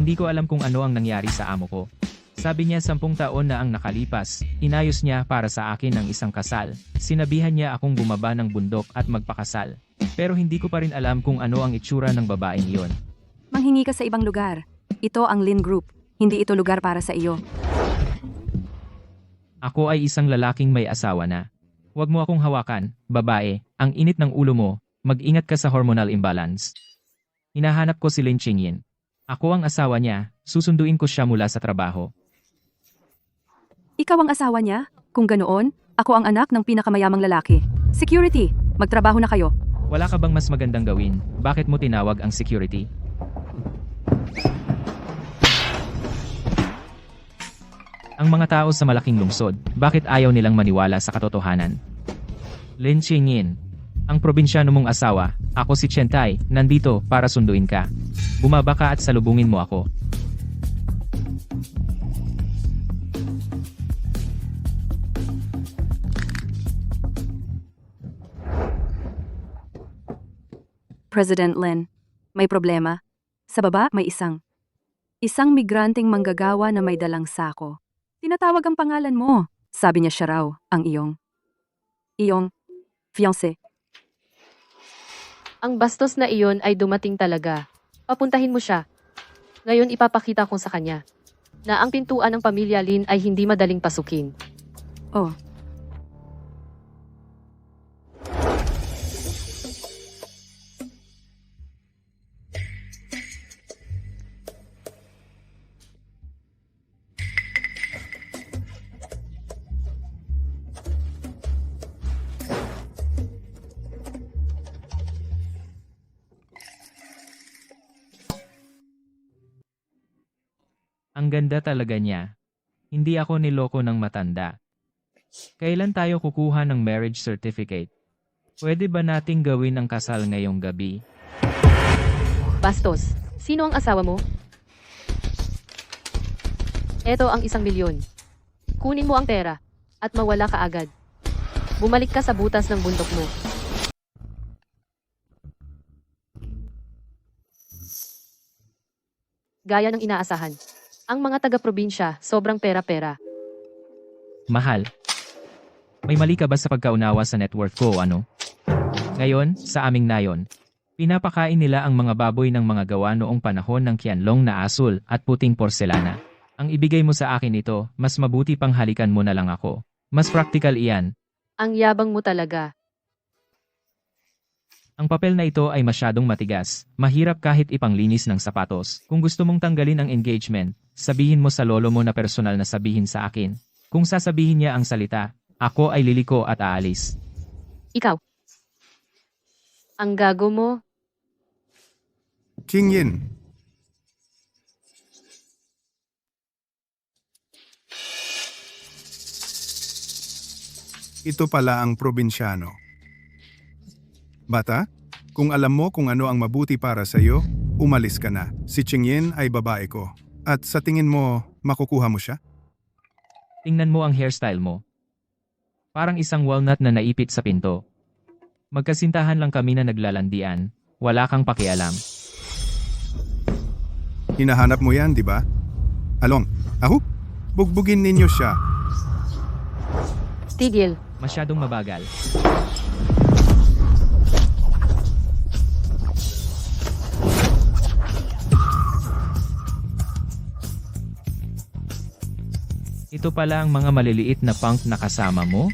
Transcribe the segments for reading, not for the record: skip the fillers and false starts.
Hindi ko alam kung ano ang nangyari sa amo ko. Sabi niya 10 taon na ang nakalipas, inayos niya para sa akin ang isang kasal. Sinabihan niya akong bumaba ng bundok at magpakasal. Pero hindi ko pa rin alam kung ano ang itsura ng babaeng iyon. Manghingi ka sa ibang lugar. Ito ang Lin Group. Hindi ito lugar para sa iyo. Ako ay isang lalaking may asawa na. Huwag mo akong hawakan, babae, ang init ng ulo mo, mag-ingat ka sa hormonal imbalance. Hinahanap ko si Lin Qingyin. Ako ang asawa niya, susunduin ko siya mula sa trabaho. Ikaw ang asawa niya? Kung ganoon, ako ang anak ng pinakamayamang lalaki. Security, magtrabaho na kayo. Wala ka bang mas magandang gawin? Bakit mo tinawag ang security? Ang mga tao sa malaking lungsod, bakit ayaw nilang maniwala sa katotohanan? Lin Qingyin, ang probinsyano mong asawa, ako si Chen Tai, nandito para sunduin ka. Bumaba ka at salubungin mo ako. President Lin, may problema. Sa baba, may isang migranteng manggagawa na may dalang sako. Tinatawag ang pangalan mo. Sabi niya siya raw, ang iyong fiancé. Ang bastos na iyon ay dumating talaga. Papuntahin mo siya. Ngayon ipapakita ko sa kanya na ang pintuan ng pamilya Lin ay hindi madaling pasukin. Oh, Ang ganda talaga niya. Hindi ako niloko ng matanda. Kailan tayo kukuha ng marriage certificate? Pwede ba nating gawin ang kasal ngayong gabi? Bastos, sino ang asawa mo? Eto ang 1,000,000. Kunin mo ang pera at mawala ka agad. Bumalik ka sa butas ng bundok mo. Gaya ng inaasahan. Ang mga taga-probinsya, sobrang pera-pera. Mahal. May mali ka ba sa pagkaunawa sa net worth ko, ano? Ngayon, sa aming nayon, pinapakain nila ang mga baboy ng mga gawa noong panahon ng Qianlong na asul at puting porselana. Ang ibigay mo sa akin ito, mas mabuti pang halikan mo na lang ako. Mas practical iyan. Ang yabang mo talaga. Ang papel na ito ay masyadong matigas, mahirap kahit ipanglinis ng sapatos. Kung gusto mong tanggalin ang engagement, sabihin mo sa lolo mo na personal na sabihin sa akin. Kung sasabihin niya ang salita, ako ay liliko at aalis. Ikaw. Ang gago mo. Qingyin. Ito pala ang probinsyano. Bata, kung alam mo kung ano ang mabuti para sa iyo, umalis ka na. Si Qingyin ay babae ko. At sa tingin mo, makukuha mo siya? Tingnan mo ang hairstyle mo. Parang isang walnut na naipit sa pinto. Magkasintahan lang kami na naglalandian, wala kang pakialam. Hinahanap mo yan, di ba? Along, bugbugin ninyo siya. Tigil. Masyadong mabagal. Ito pala ang mga maliliit na punk na kasama mo?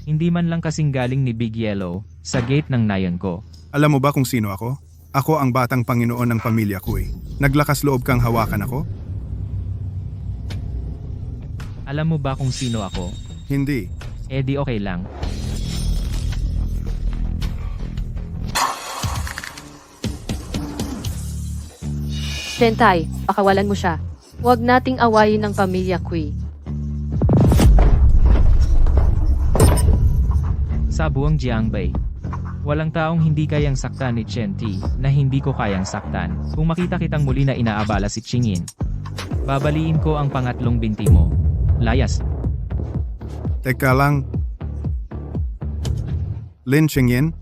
Hindi man lang kasing galing ni Big Yellow sa gate ng nayon ko. Alam mo ba kung sino ako? Ako ang batang Panginoon ng pamilya ko eh. Naglakas loob kang hawakan ako? Alam mo ba kung sino ako? Hindi. Eh di okay lang. Sentai, pakawalan mo siya. Huwag nating awayin ang pamilya Kui. Sa buong Jiangbei, walang taong hindi kayang saktan ni Chen Ti na hindi ko kayang saktan. Kung makita kitang muli na inaabala si Qingyin, babaliin ko ang pangatlong binti mo. Layas. Teka lang. Lin Qingyin,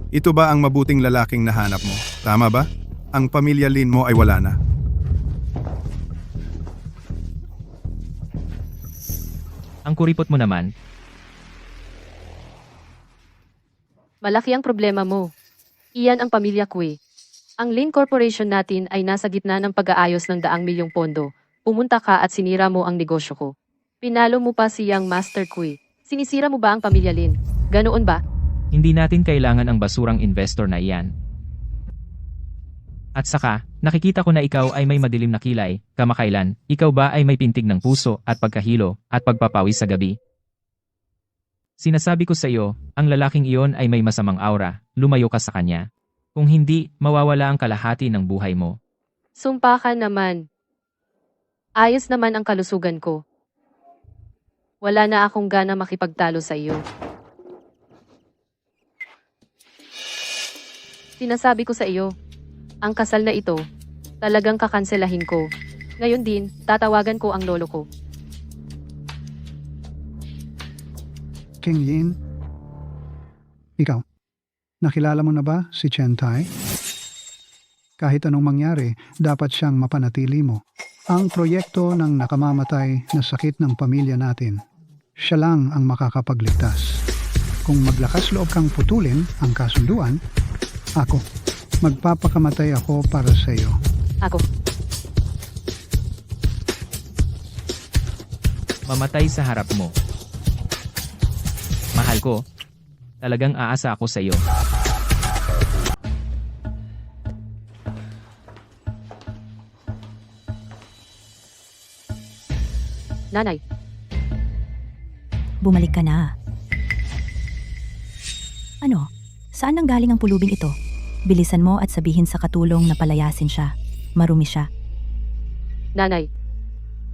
ito ba ang mabuting lalaking nahanap mo? Tama ba? Ang pamilya Lin mo ay wala na. Ang kuripot mo naman, Malaki ang problema mo. Iyan ang pamilya Kwe. Ang Lin Corporation natin ay nasa gitna ng pag-aayos ng daang milyong pondo. Pumunta ka at sinira mo ang negosyo ko. Pinalo mo pa siyang Master Kwe. Sinisira mo ba ang pamilya Lin? Ganoon ba? hindi natin kailangan ang basurang investor na iyan. At saka, nakikita ko na ikaw ay may madilim na kilay, kamakailan, ikaw ba ay may pintig ng puso at pagkahilo at pagpapawis sa gabi? Sinasabi ko sa iyo, ang lalaking iyon ay may masamang aura, lumayo ka sa kanya. Kung hindi, mawawala ang kalahati ng buhay mo. Sumpa ka naman. Ayos naman ang kalusugan ko. Wala na akong gana makipagtalo sa iyo. Sinasabi ko sa iyo, ang kasal na ito, talagang kakanselahin ko. Ngayon din, tatawagan ko ang lolo ko. King Yin, ikaw, nakilala mo na ba si Chen Tai? Kahit anong mangyari, dapat siyang mapanatili mo. Ang proyekto ng nakamamatay na sakit ng pamilya natin, siya lang ang makakapagligtas. Kung maglakas loob kang putulin ang kasunduan, ako, magpapakamatay ako para sa iyo. Ako, Mamatay sa harap mo. Mahal ko, talagang aasa ako sa iyo. nanay, Bumalik ka na. Ano? Saan nang galing ang pulubing ito? Bilisan mo at sabihin sa katulong na palayasin siya. Marumi siya. nanay.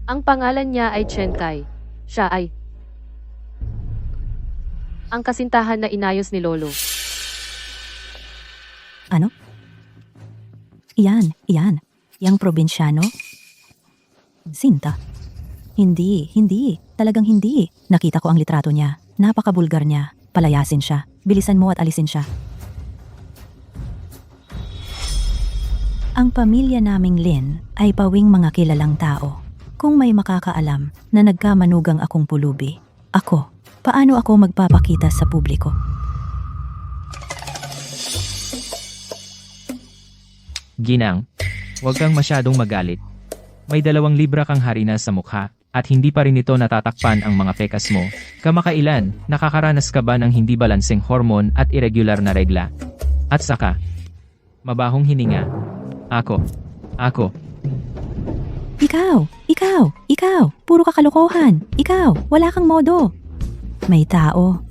Ang pangalan niya ay Chen Tai. Siya ay ang kasintahan na inayos ni Lolo. Ano? Iyan. Yang probinsyano? Sinta. Hindi. Talagang hindi. Nakita ko ang litrato niya. Napakabulgar niya. Palayasin siya. Bilisan mo at alisin siya. Ang pamilya naming Lin ay pawing mga kilalang tao. Kung may makakaalam na nagkamanugang akong pulubi, ako, paano ako magpapakita sa publiko? Ginang, huwag kang masyadong magalit. May 2 libra kang harina sa mukha, at hindi pa rin ito natatakpan ang mga pekas mo. Kamakailan, nakakaranas ka ba ng hindi balanseng hormon at irregular na regla? At saka, mabahong hininga. Ako. Ikaw, puro kakalokohan. Ikaw, wala kang modo. May tao.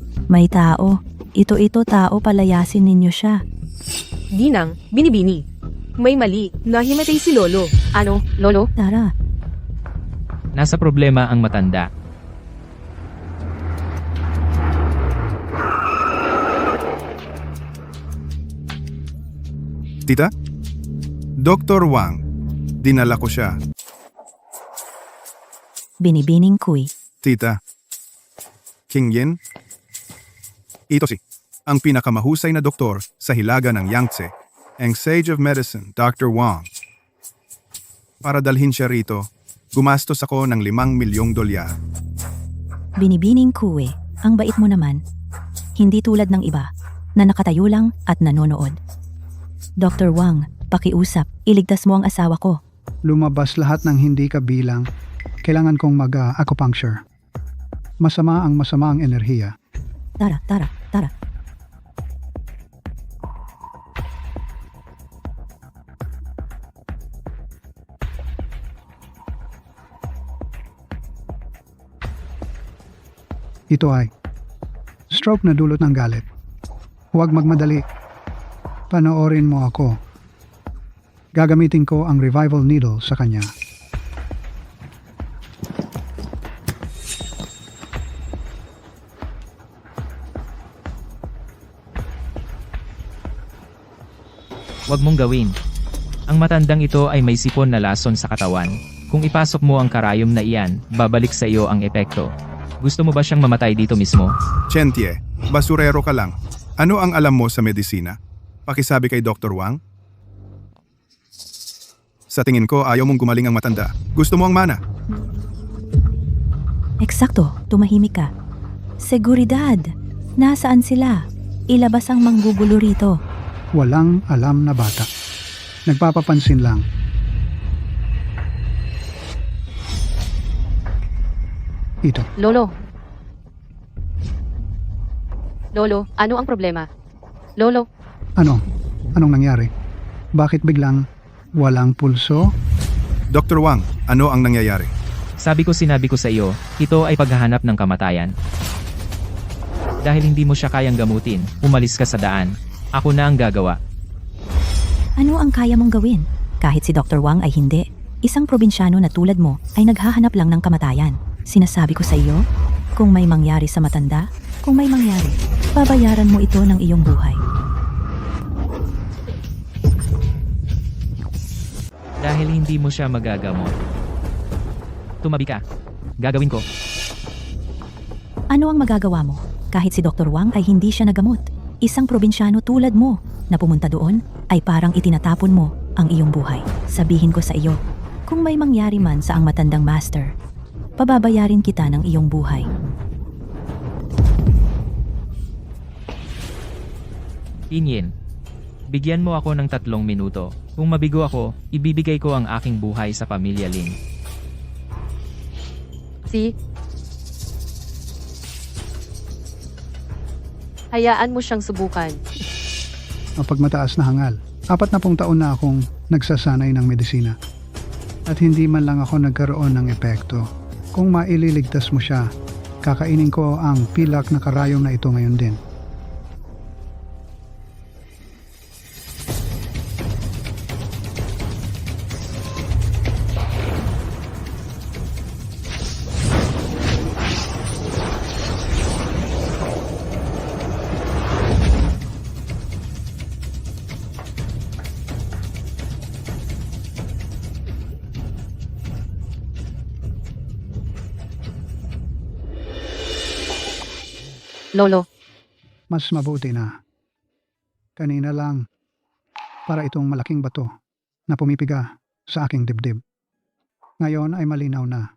Ito tao, palayasin ninyo siya. Ginang, binibini. May mali. Nahimatay si Lolo. Ano, Lolo? Tara, Nasa problema ang matanda. Tita? Dr. Wang, dinala ko siya. binibining kuy. Tita. King Yin? Ito si, ang pinakamahusay na doktor sa hilaga ng Yangtze, ang Sage of Medicine, Dr. Wang. Para dalhin siya rito, gumastos ako ng 5 milyong dolyar. Binibining kuy. Ang bait mo naman. Hindi tulad ng iba, na nakatayo lang at nanonood. Dr. Wang, pakiusap, iligtas mo ang asawa ko. Lumabas lahat ng hindi kabilang. Kailangan kong mag-acupuncture. Masama ang enerhiya. Tara. Ito ay stroke na dulot ng galit. Huwag magmadali. Panoorin mo ako. Gagamitin ko ang revival needle sa kanya. Huwag mong gawin. Ang matandang ito ay may sipon na lason sa katawan. Kung ipasok mo ang karayom na iyan, babalik sa iyo ang epekto. Gusto mo ba siyang mamatay dito mismo? Chentie, basurero ka lang. Ano ang alam mo sa medisina? Pakisabi kay Dr. Wang. Sa tingin ko, ayaw mong gumaling ang matanda. Gusto mo ang mana? Eksakto, tumahimik ka. Seguridad! Nasaan sila? Ilabas ang manggugulo rito. Walang alam na bata. Nagpapapansin lang. Ito, Lolo. Lolo, ano ang problema? Lolo, ano? Anong nangyari? Bakit biglang walang pulso? Dr. Wang, ano ang nangyayari? Sinabi ko sa iyo, ito ay paghahanap ng kamatayan. Dahil hindi mo siya kayang gamutin, umalis ka sa daan. Ako na ang gagawa. Ano ang kaya mong gawin? Kahit si Dr. Wang ay hindi. Isang probinsyano na tulad mo ay naghahanap lang ng kamatayan. Sinasabi ko sa iyo, kung may mangyari sa matanda, kung may mangyari, babayaran mo ito ng iyong buhay. Dahil hindi mo siya magagamot. Tumabi ka. Gagawin ko. Ano ang magagawa mo? Kahit si Dr. Wang ay hindi siya nagamot. Isang probinsyano tulad mo na pumunta doon ay parang itinatapon mo ang iyong buhay. Sabihin ko sa iyo, kung may mangyari man sa ang matandang master, pababayarin kita ng iyong buhay. Pinyin. Bigyan mo ako ng 3 minuto. Kung mabigo ako, ibibigay ko ang aking buhay sa pamilya Lin. hayaan mo siyang subukan. Kapag mataas na hangal, 40 taon na akong nagsasanay ng medisina. At hindi man lang ako nagkaroon ng epekto. Kung maililigtas mo siya, kakainin ko ang pilak na karayom na ito ngayon din. Lolo, Mas mabuti na. Kanina lang, para itong malaking bato na pumipiga sa aking dibdib. Ngayon ay malinaw na.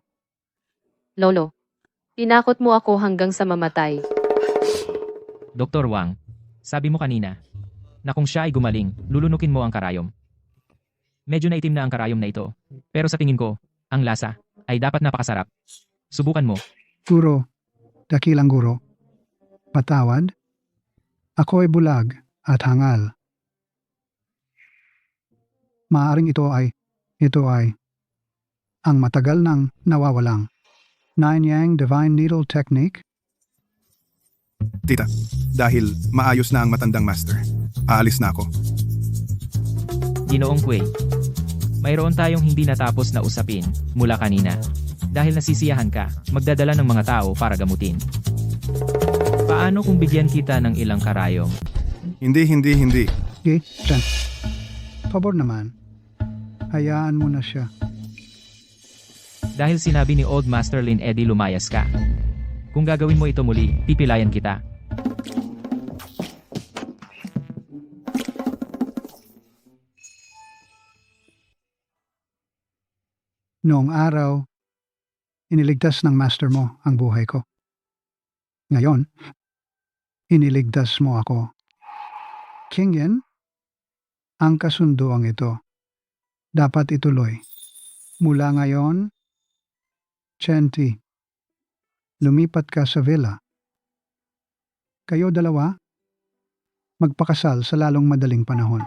Lolo. Tinakot mo ako hanggang sa mamatay. Dr. Wang, sabi mo kanina na kung siya ay gumaling, lulunukin mo ang karayom. Medyo naitim na ang karayom na ito, pero sa tingin ko, ang lasa ay dapat napakasarap. Subukan mo. Guro, dakilang guro, patawad, ako ay bulag at hangal. Maaring ito ay ang matagal nang nawawalang Nine Yang Divine Needle Technique. Tita, dahil maayos na ang matandang master, aalis na ako. Ginoong Kuwei, mayroon tayong hindi natapos na usapin mula kanina. Dahil nasisiyahan ka, magdadala ng mga tao para gamutin. Paano kung bigyan kita ng ilang karayom? Hindi. Okay, Chen. Pabor naman. Hayaan mo na siya. Dahil sinabi ni Old Master Lin Eddie lumayas ka. Kung gagawin mo ito muli, pipilayan kita. Noong araw, iniligtas ng master mo ang buhay ko. Ngayon, iniligtas mo ako. King Yin, ang kasunduang ito, dapat ituloy. Mula ngayon, Chenti, lumipat ka sa villa. Kayo dalawa, magpakasal sa lalong madaling panahon.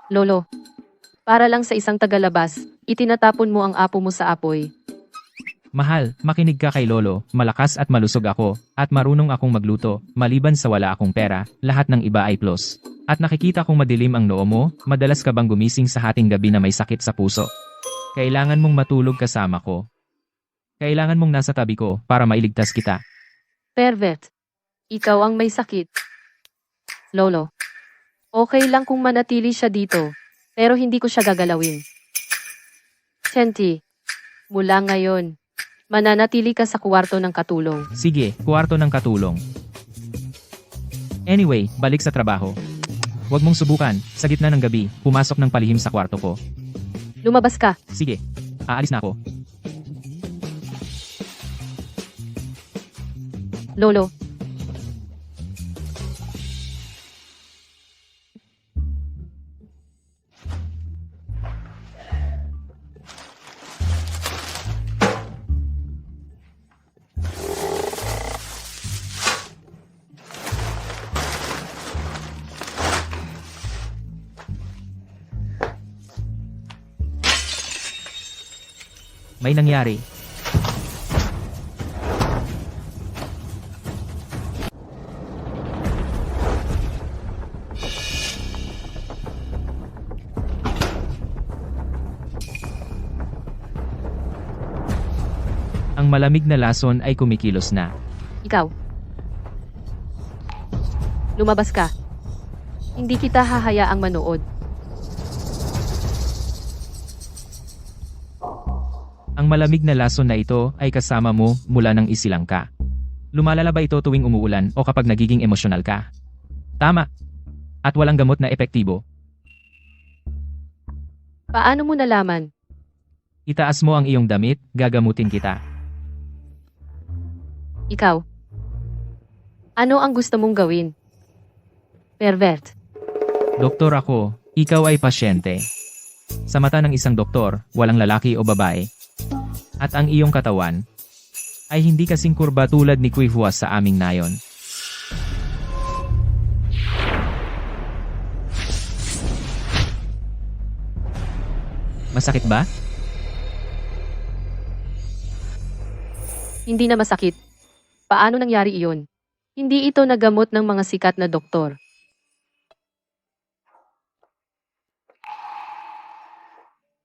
Lolo, para lang sa isang tagalabas, itinatapon mo ang apo mo sa apoy. Mahal, makinig ka kay Lolo, malakas at malusog ako, at marunong akong magluto, maliban sa wala akong pera, lahat ng iba ay plus. At nakikita kong madilim ang noo mo, madalas ka bang gumising sa hating gabi na may sakit sa puso? Kailangan mong matulog kasama ko. Kailangan mong nasa tabi ko para mailigtas kita. Pervert. Ikaw ang may sakit. Lolo. Okay lang kung manatili siya dito, pero hindi ko siya gagalawin. Chenti, mula ngayon, mananatili ka sa kwarto ng katulong. Sige, kwarto ng katulong. Anyway, balik sa trabaho. Huwag mong subukan, sa gitna ng gabi, pumasok ng palihim sa kwarto ko. Lumabas ka. Sige, aalis na ako. Lolo, May nangyari. Ang malamig na lason ay kumikilos na. ikaw. Lumabas ka. Hindi kita hahayaang manood. Ang malamig na lason na ito ay kasama mo mula nang isilang ka. Lumalala ba ito tuwing umuulan o kapag nagiging emosyonal ka? Tama. At walang gamot na epektibo. Paano mo nalaman? Itaas mo ang iyong damit, gagamutin kita. Ikaw. Ano ang gusto mong gawin? Pervert. Doktor ako, ikaw ay pasyente. Sa mata ng isang doktor, walang lalaki o babae. At ang iyong katawan ay hindi kasing kurba tulad ni Kui Hua sa aming nayon. Masakit ba? Hindi na masakit. Paano nangyari iyon? Hindi ito nagamot ng mga sikat na doktor.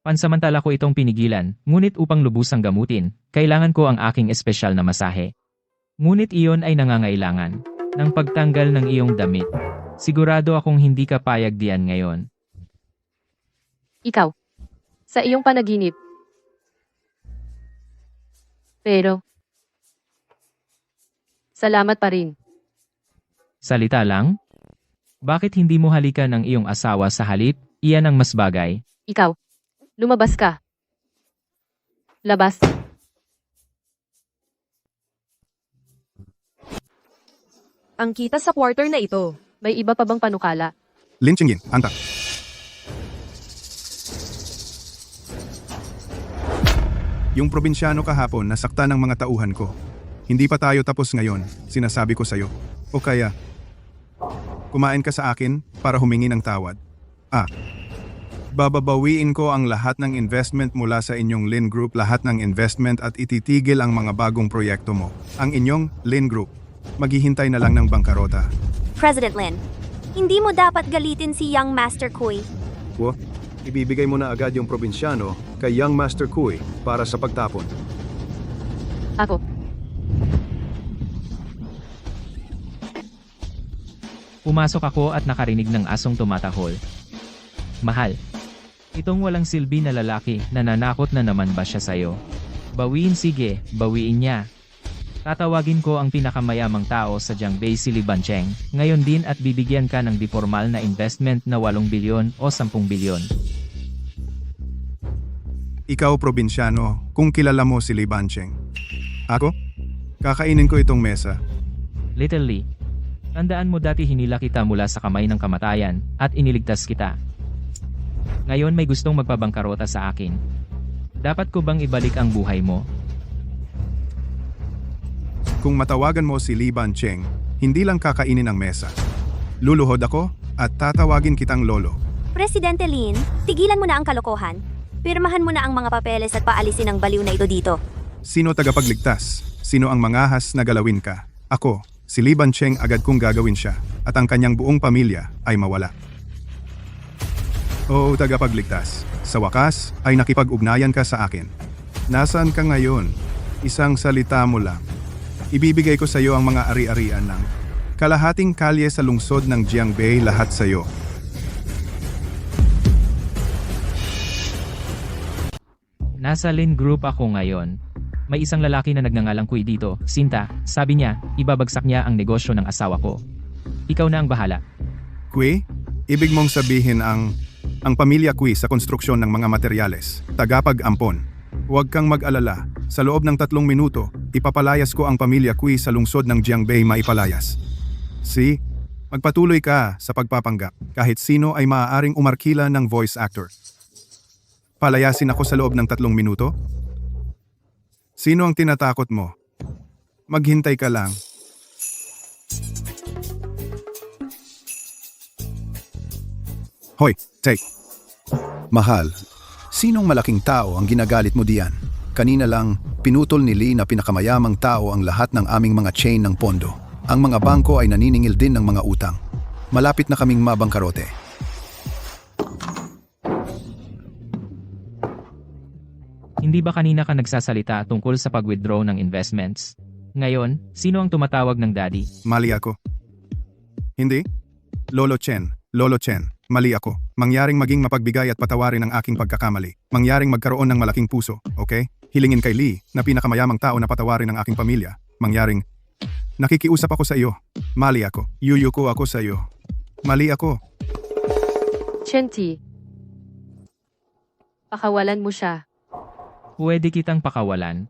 Pansamantala ko itong pinigilan, ngunit upang lubusang gamutin, kailangan ko ang aking espesyal na masahe. Ngunit iyon ay nangangailangan ng pagtanggal ng iyong damit. Sigurado akong hindi ka payag diyan ngayon. Ikaw. Sa iyong panaginip. Pero, salamat pa rin. Salita lang? Bakit hindi mo halikan ang iyong asawa sa halip? Iyan ang mas bagay. Ikaw. Lumabas ka. Labas. Ang kita sa quarter na ito. May iba pa bang panukala? Lin Chingying, hanta. Yung probinsyano kahapon nasakta ng mga tauhan ko. Hindi pa tayo tapos ngayon, sinasabi ko sa'yo. O kaya, kumain ka sa akin para humingi ng tawad. Bababawiin ko ang lahat ng investment mula sa inyong Lin Group, lahat ng investment at ititigil ang mga bagong proyekto mo. Ang inyong Lin Group, maghihintay na lang ng bangkarota. President Lin, hindi mo dapat galitin si Young Master Kui. Ibibigay mo na agad yung probinsyano kay Young Master Kui para sa pagtapon. Ako. Pumasok ako at nakarinig ng asong tumatahol. Mahal. Itong walang silbi na lalaki, nananakot na naman ba siya sa'yo? Bawiin, sige, bawiin niya. Tatawagin ko ang pinakamayamang tao sa Jiangbei, si Li Bancheng, ngayon din at bibigyan ka ng deformal na investment na 8 bilyon o 10 bilyon. Ikaw, probinsyano, kung kilala mo si Li Bancheng. Ako? Kakainin ko itong mesa. Little Li. Tandaan mo dati hinila kita mula sa kamay ng kamatayan, at iniligtas kita. Ngayon may gustong magpabangkarota sa akin. Dapat ko bang ibalik ang buhay mo? Kung matawagan mo si Li Bancheng, hindi lang kakainin ang mesa. Luluhod ako at tatawagin kitang lolo. Presidente Lin, tigilan mo na ang kalokohan. Pirmahan mo na ang mga papeles at paalisin ang baliw na ito dito. Sino tagapagligtas? Sino ang mangahas na galawin ka? Ako, si Li Bancheng, agad kong gagawin siya at ang kanyang buong pamilya ay mawala. Oo, tagapagligtas. Sa wakas ay nakipag-ugnayan ka sa akin. Nasaan ka ngayon? Isang salita mo lang. Ibibigay ko sa iyo ang mga ari-arian ng kalahating kalye sa lungsod ng Jiangbei, lahat sa iyo. Nasa Lin Group ako ngayon. May isang lalaki na nagngangalang Kui dito, Sinta, sabi niya, ibabagsak niya ang negosyo ng asawa ko. Ikaw na ang bahala. Kui, ibig mong sabihin ang pamilya Kui sa konstruksyon ng mga materyales, tagapag-ampon. Huwag kang mag-alala, sa loob ng 3 minuto, Ipapalayas ko ang pamilya Kui sa lungsod ng Jiangbei maipalayas. Si, magpatuloy ka sa pagpapanggap. Kahit sino ay maaaring umarkila ng voice actor. Palayasin ako sa loob ng 3 minuto? Sino ang tinatakot mo? Maghintay ka lang. Hoy, take. Mahal, sinong malaking tao ang ginagalit mo diyan? Kanina lang, pinutol ni Lee na pinakamayamang tao ang lahat ng aming mga chain ng pondo. Ang mga bangko ay naniningil din ng mga utang. Malapit na kaming mabangkarote. Hindi ba kanina ka nagsasalita tungkol sa pag-withdraw ng investments? Ngayon, sino ang tumatawag ng daddy? Mali ako. Hindi? Lolo Chen, mali ako. Mangyaring maging mapagbigay at patawarin ang aking pagkakamali. Mangyaring magkaroon ng malaking puso, okay? Hilingin kay Lee na pinakamayamang tao na patawarin ang aking pamilya. Mangyaring, nakikiusap ako sa iyo. Mali ako. Yuyuko ako sa iyo. Mali ako. Chenti. Pakawalan mo siya. Pwede kitang pakawalan,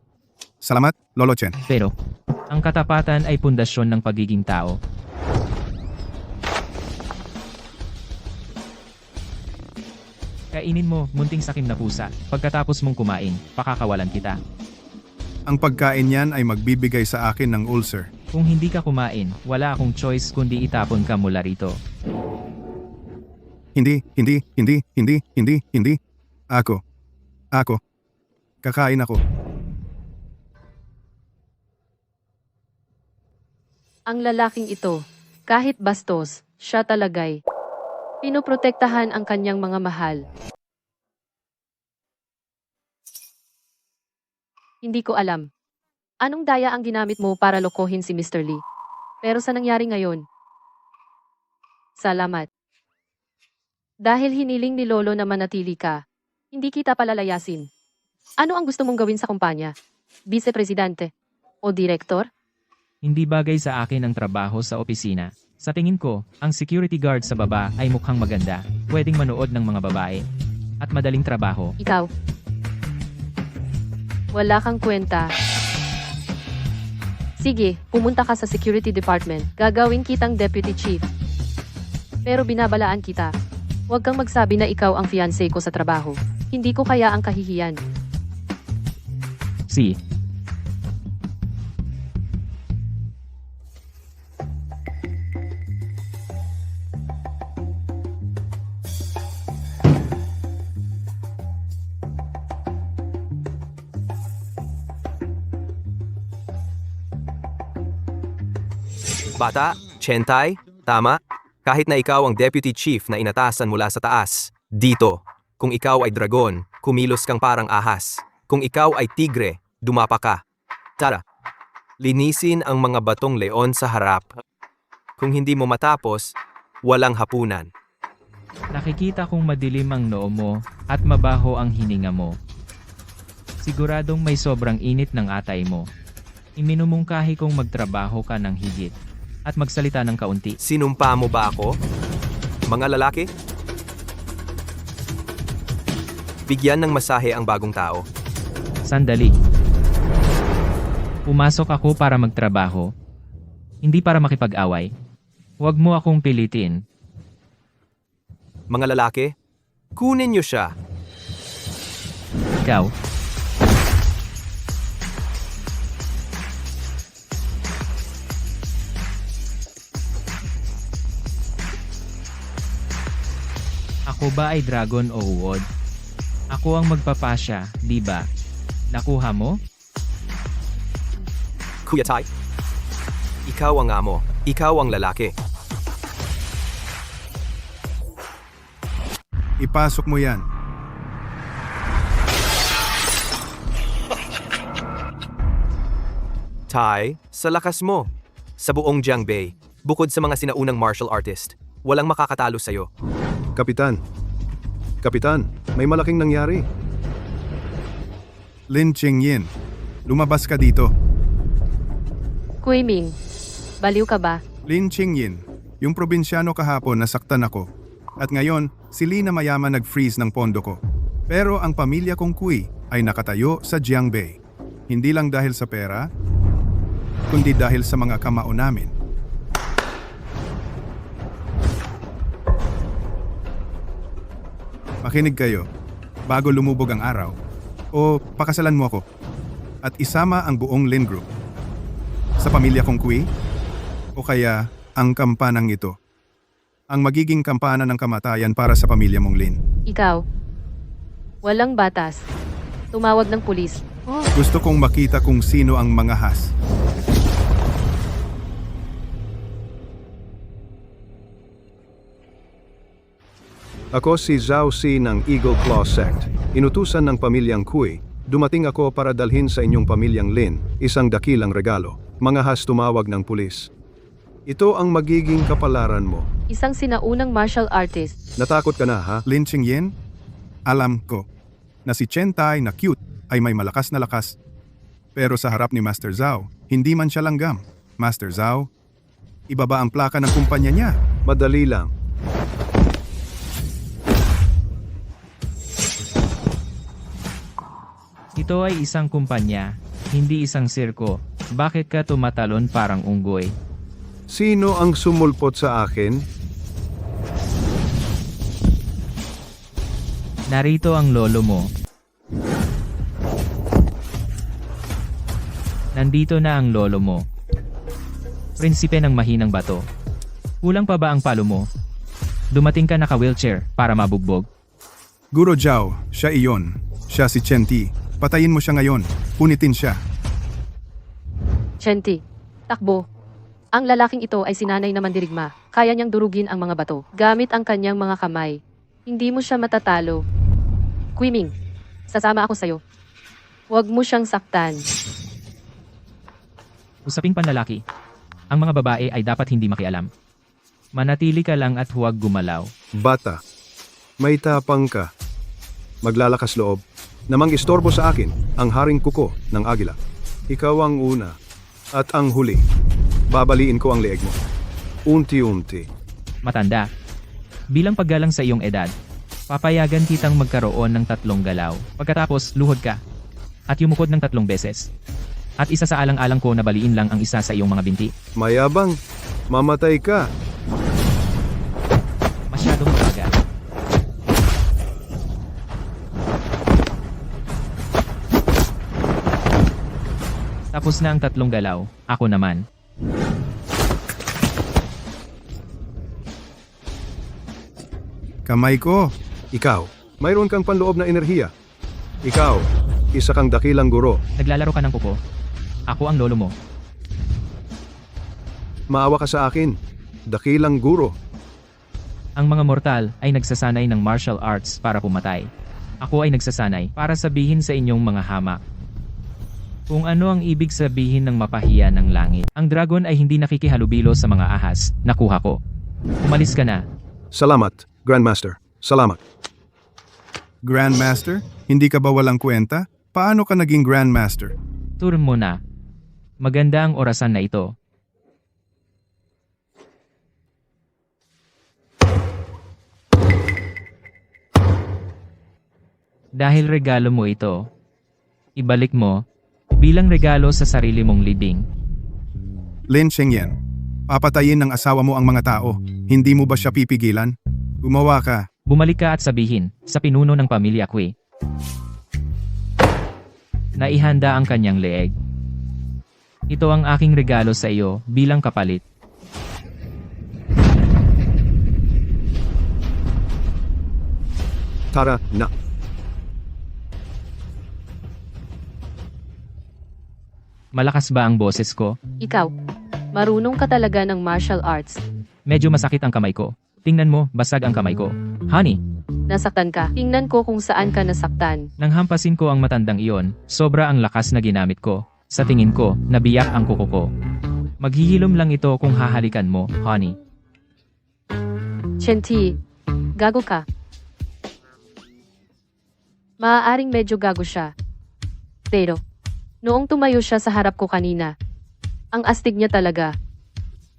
Salamat, Lolo Chen. pero ang katapatan ay pundasyon ng pagiging tao. Kainin mo, munting sakim na pusa. Pagkatapos mong kumain, pakakawalan kita. Ang pagkain niyan ay magbibigay sa akin ng ulcer. Kung hindi ka kumain, wala akong choice kundi itapon ka mula rito. Hindi. Ako. Kakain ako. Ang lalaking ito, kahit bastos, siya talagay. Pinoprotektahan ang kanyang mga mahal. Hindi ko alam. Anong daya ang ginamit mo para lokohin si Mr. Lee? Pero sa nangyari ngayon? Salamat. Dahil hiniling ni Lolo na manatili ka, hindi kita palalayasin. Ano ang gusto mong gawin sa kumpanya? Vice-presidente? O direktor? Hindi bagay sa akin ang trabaho sa opisina. Sa tingin ko, ang security guard sa baba ay mukhang maganda, pwedeng manood ng mga babae, at madaling trabaho. Ikaw? Wala kang kwenta. Sige, pumunta ka sa security department. Gagawin kitang deputy chief. Pero binabalaan kita. Huwag kang magsabi na ikaw ang fiancé ko sa trabaho. Hindi ko kaya ang kahihiyan. Si, Bata, Chentai, tama? Kahit na ikaw ang deputy chief na inatasan mula sa taas, dito, kung ikaw ay dragon, kumilos kang parang ahas. Kung ikaw ay tigre, dumapa ka. Tara, linisin ang mga batong leon sa harap. Kung hindi mo matapos, walang hapunan. nakikita kong madilim ang noo mo, at mabaho ang hininga mo. Siguradong may sobrang init ng atay mo. Iminumungkahi kong magtrabaho ka ng higit, at magsalita ng kaunti. Sinumpa mo ba ako? Mga lalaki? Bigyan ng masahe ang bagong tao. Sandali. Pumasok ako para magtrabaho, hindi para makipag-away. Huwag mo akong pilitin. Mga lalaki, kunin niyo siya. Ikaw, ako ba ay dragon o huwod? Ako ang magpapasya, di ba? Nakuha mo? Kuya Tai, ikaw ang amo, ikaw ang lalaki. Ipasok mo yan. Tai, sa lakas mo. Sa buong Jiangbei, bukod sa mga sinaunang martial artist, walang makakatalo sa'yo. Kapitan, may malaking nangyari. Lin Qingyin, lumabas ka dito. Kui Ming, baliw ka ba? Lin Qingyin, yung probinsyano kahapon nasaktan ako. At ngayon, si Lee na mayaman nag-freeze ng pondo ko. Pero ang pamilya kong Kui ay nakatayo sa Jiangbei. Hindi lang dahil sa pera, kundi dahil sa mga kamao namin. Makinig kayo, bago lumubog ang araw, o pakasalan mo ako, at isama ang buong Lin Group. Sa pamilya kong Kui, o kaya ang kampanang ito. Ang magiging kampana ng kamatayan para sa pamilya mong Lin. Ikaw. Walang batas. Tumawag ng pulis. Gusto kong makita kung sino ang mga has. Ako si Zhao Si ng Eagle Claw Sect. Inutusan ng pamilyang Kui. Dumating ako para dalhin sa inyong pamilyang Lin isang dakilang regalo. Mga has tumawag ng pulis. Ito ang magiging kapalaran mo. Isang sinaunang martial artist. Natakot ka na, ha? Lin Qingyin, alam ko na si Chen Tai na cute ay may malakas na lakas. Pero sa harap ni Master Zhao, hindi man siya langgam. Master Zhao, ibaba ang plaka ng kumpanya niya. Madali lang. Ito ay isang kumpanya, hindi isang sirko. Bakit ka tumatalon parang unggoy? Sino ang sumulpot sa akin? Narito ang lolo mo. Nandito na ang lolo mo. Prinsipe ng mahinang bato. Kulang pa ba ang palo mo? Dumating ka naka-wheelchair para mabugbog. Guro Zhao, siya iyon. Siya si Chen Ti. Patayin mo siya ngayon. Punitin siya. Chenti. Takbo. Ang lalaking ito ay sinanay na mandirigma. Kaya niyang durugin ang mga bato. Gamit ang kanyang mga kamay. Hindi mo siya matatalo. Quiming. Sasama ako sa'yo. Huwag mo siyang saktan. Usaping panlalaki. Ang mga babae ay dapat hindi makialam. Manatili ka lang at huwag gumalaw. Bata. May tapang ka. Maglalakas loob. Namang istorbo sa akin ang haring kuko ng agila. Ikaw ang una at ang huli. Babaliin ko ang leeg mo. Unti-unti. Matanda. Bilang paggalang sa iyong edad, papayagan kitang magkaroon ng 3 galaw. Pagkatapos, luhod ka. At yumukod ng 3 beses. At isa sa alang-alang ko na baliin lang ang isa sa iyong mga binti. Mayabang. Mamatay ka. Masyadong maaga. Tapos na ang 3 galaw, ako naman. Kamay ko. Ikaw, mayroon kang panloob na enerhiya. Ikaw, isa kang dakilang guro. Naglalaro ka ng kuko. Ako ang lolo mo. Maawa ka sa akin. Dakilang guro. Ang mga mortal ay nagsasanay ng martial arts para pumatay. Ako ay nagsasanay para sabihin sa inyong mga hamak. Kung ano ang ibig sabihin ng mapahiya ng langit. Ang dragon ay hindi nakikihalubilo sa mga ahas. Nakuha ko. Umalis ka na. Salamat, Grandmaster. Salamat. Grandmaster? Hindi ka ba walang kwenta? Paano ka naging Grandmaster? Turn mo na. Maganda ang orasan na ito. Dahil regalo mo ito, ibalik mo bilang regalo sa sarili mong libing. Lin Qingyan, papatayin ng asawa mo ang mga tao. Hindi mo ba siya pipigilan? Gumawa ka. Bumalik ka at sabihin sa pinuno ng pamilya Kui na ihanda ang kanyang leeg. Ito ang aking regalo sa iyo bilang kapalit. Tara na. Malakas ba ang boses ko? Ikaw. Marunong ka talaga ng martial arts. Medyo masakit ang kamay ko. Tingnan mo, basag ang kamay ko. Honey, Nasaktan ka. Tingnan ko kung saan ka nasaktan. nang hampasin ko ang matandang iyon, sobra ang lakas na ginamit ko. Sa tingin ko, nabiyak ang kuko ko. Maghihilom lang ito kung hahalikan mo, honey. Chenti. Gago ka. Maaaring medyo gago siya. Pero, noong tumayo siya sa harap ko kanina, ang astig niya talaga.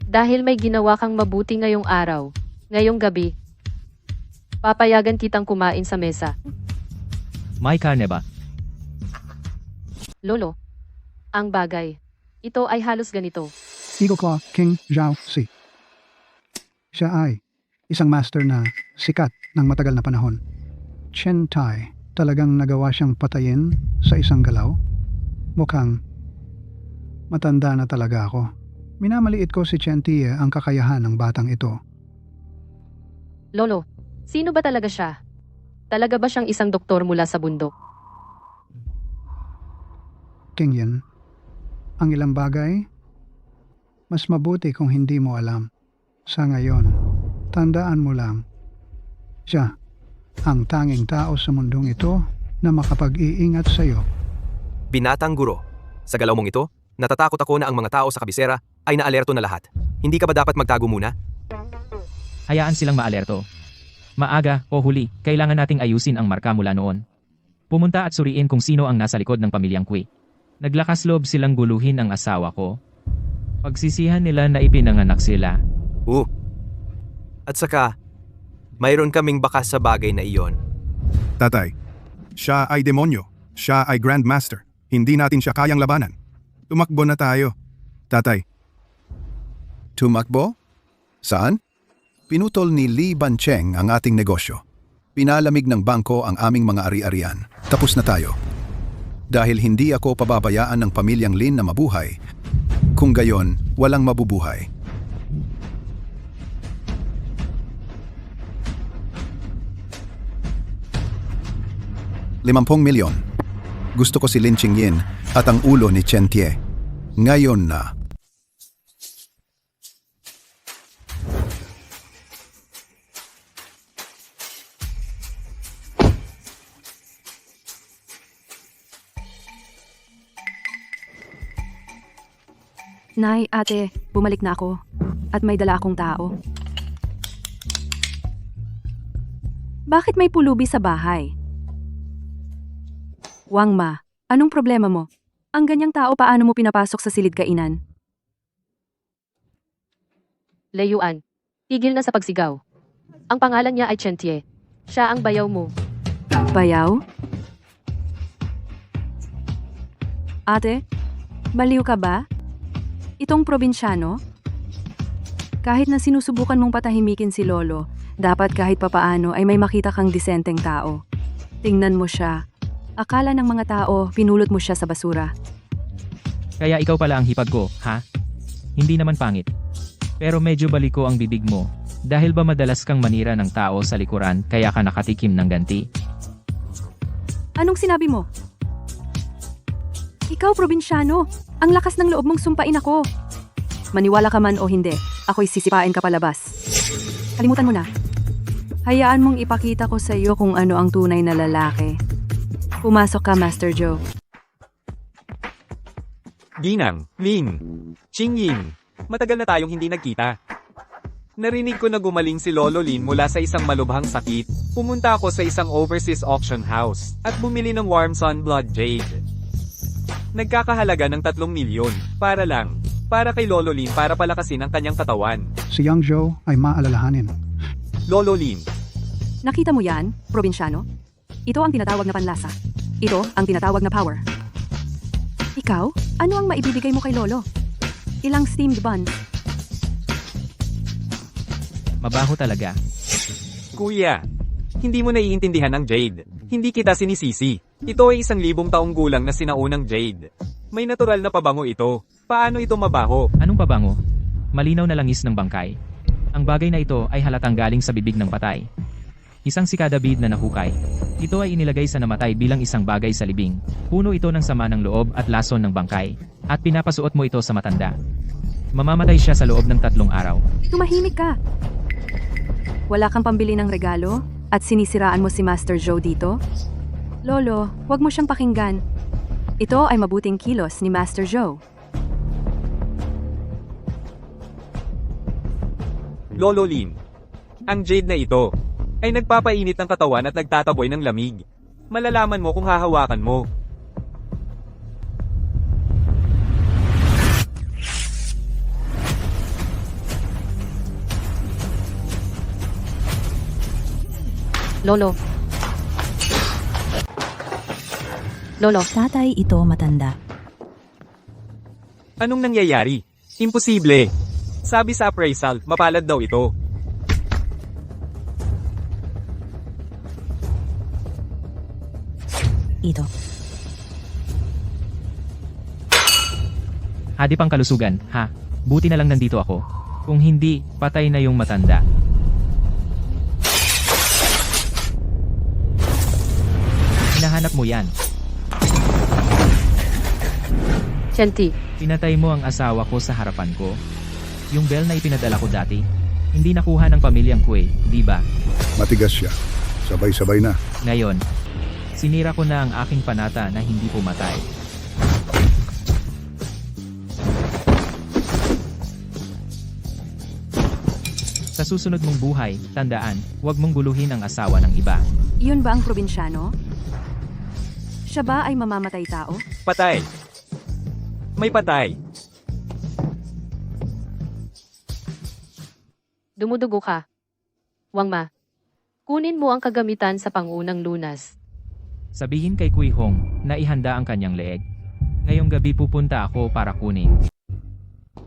Dahil may ginawa kang mabuti ngayong araw, ngayong gabi, papayagan kitang kumain sa mesa. May karne ba? Lolo, ang bagay. Ito ay halos ganito. Eagle Claw King Zhao Si. Siya ay isang master na sikat ng matagal na panahon. Chen Tai, talagang nagawa siyang patayin sa isang galaw? Mukhang matanda na talaga ako. Minamaliit ko si Chen Tie ang kakayahan ng batang ito. Lolo, sino ba talaga siya? Talaga ba siyang isang doktor mula sa bundok? King Yin, ang ilang bagay, mas mabuti kung hindi mo alam. Sa ngayon, tandaan mo lang, siya ang tanging tao sa mundong ito na makapag-iingat sa iyo. Binatang guro. Sa galaw mong ito, natatakot ako na ang mga tao sa kabisera ay naalerto na lahat. Hindi ka ba dapat magtago muna? Hayaan silang maalerto. Maaga o huli, kailangan nating ayusin ang marka mula noon. Pumunta at suriin kung sino ang nasa likod ng pamilyang Kui. Naglakas loob silang guluhin ang asawa ko. Pagsisihan nila na ipinanganak sila. At saka, mayroon kaming bakas sa bagay na iyon. Tatay, siya ay demonyo. Siya ay Grandmaster. Hindi natin siya kayang labanan. Tumakbo na tayo. Tatay, Tumakbo? Saan? Pinutol ni Li Bancheng ang ating negosyo. Pinalamig ng bangko ang aming mga ari-arian. Tapos na tayo. Dahil hindi ako pababayaan ng pamilyang Lin na mabuhay, kung gayon, walang mabubuhay. ₱50 milyon. Gusto ko si Lin Qingyin at ang ulo ni Chen Tie. Ngayon na. Nay, ate, bumalik na ako. At may dala akong tao. Bakit may pulubi sa bahay? Wang Ma, anong problema mo? Ang ganyang tao paano mo pinapasok sa silid kainan? Layuan, tigil na sa pagsigaw. Ang pangalan niya ay Chen Tie. Siya ang bayaw mo. Bayaw? Ate, baliw ka ba? Itong probinsyano? Kahit na sinusubukan mong patahimikin si Lolo, dapat kahit papaano ay may makita kang disenteng tao. Tingnan mo siya. Akala ng mga tao, pinulot mo siya sa basura. Kaya ikaw pala ang hipag ko, ha? Hindi naman pangit. Pero medyo baliko ang bibig mo. Dahil ba madalas kang manira ng tao sa likuran kaya ka nakatikim ng ganti? Anong sinabi mo? Ikaw, probinsyano. Ang lakas ng loob mong sumpain ako. Maniwala ka man o hindi, ako'y sisipain ka palabas. Kalimutan mo na. Hayaan mong ipakita ko sa iyo kung ano ang tunay na lalaki. Pumasok ka, Master Joe. Ginang, Lin, Qingyin, matagal na tayong hindi nagkita. Narinig ko na gumaling si Lolo Lin mula sa isang malubhang sakit. Pumunta ako sa isang overseas auction house at bumili ng Warm Sun Blood Jade. Nagkakahalaga ng 3 milyon, para kay Lolo Lin para palakasin ang kanyang katawan. Si Yang Zhou ay maalalahanin. Lolo Lin, Nakita mo yan, probinsyano? Ito ang tinatawag na panlasa. Ito ang tinatawag na power. Ikaw, ano ang maibibigay mo kay Lolo? Ilang steamed buns? Mabaho talaga. Kuya, hindi mo naiintindihan ang Jade. Hindi kita sinisisi. Ito ay 1,000 taong gulang na sinaunang Jade. May natural na pabango ito. Paano ito mabaho? Anong pabango? Malinaw na langis ng bangkay. Ang bagay na ito ay halatang galing sa bibig ng patay. Isang sikada bead na nahukay. Ito ay inilagay sa namatay bilang isang bagay sa libing. Puno ito ng sama ng loob at lason ng bangkay. At pinapasuot mo ito sa matanda. Mamamatay siya sa loob ng 3 araw. Tumahimik ka! Wala kang pambili ng regalo? At sinisiraan mo si Master Joe dito? Lolo, huwag mo siyang pakinggan. Ito ay mabuting kilos ni Master Joe. Lolo Lin, ang Jade na ito ay nagpapainit ng katawan at nagtataboy ng lamig. Malalaman mo kung hahawakan mo. Lolo. Tatay, ito matanda. Anong nangyayari? Imposible. Sabi sa appraisal, mapalad daw ito. Ito. Hadi pang kalusugan, ha? Buti na lang nandito ako. Kung hindi, patay na yung matanda. Hinahanap mo yan. Chanti, Pinatay mo ang asawa ko sa harapan ko. Yung bell na ipinadala ko dati, hindi nakuha ng pamilyang Kue, di ba? Matigas siya. Sabay-sabay na. Ngayon, sinira ko na ang aking panata na hindi pumatay. Sa susunod mong buhay, tandaan, huwag mong guluhin ang asawa ng iba. Iyon ba ang probinsyano? Siya ba ay mamamatay tao? Patay. May patay. dumudugo ka. Wangma, kunin mo ang kagamitan sa pangunang lunas. Sabihin kay Kui Hong na ihanda ang kanyang leeg. Ngayong gabi pupunta ako para kunin.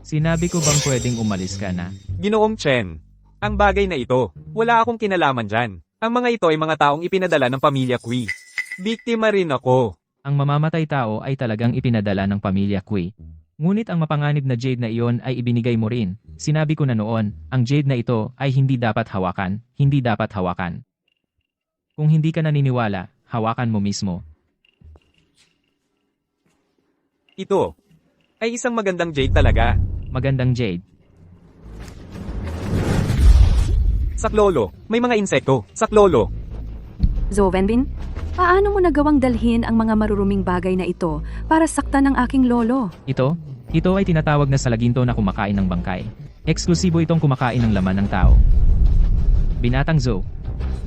Sinabi ko bang pwedeng umalis ka na? Ginoong Chen, ang bagay na ito, wala akong kinalaman dyan. Ang mga ito ay mga taong ipinadala ng pamilya Kui. Biktima rin ako. Ang mamamatay tao ay talagang ipinadala ng pamilya Kui. Ngunit ang mapanganib na jade na iyon ay ibinigay mo rin. Sinabi ko na noon, ang jade na ito ay hindi dapat hawakan, hindi dapat hawakan. Kung hindi ka naniniwala, hawakan mo mismo. Ito ay isang magandang jade talaga. Magandang jade. Saklolo, may mga insekto. Saklolo. Zovenbin, paano mo nagawang dalhin ang mga maruruming bagay na ito para saktan ng aking lolo? Ito ay tinatawag na salaginto na kumakain ng bangkay. Eksklusibo itong kumakain ng laman ng tao. Binatang Zo,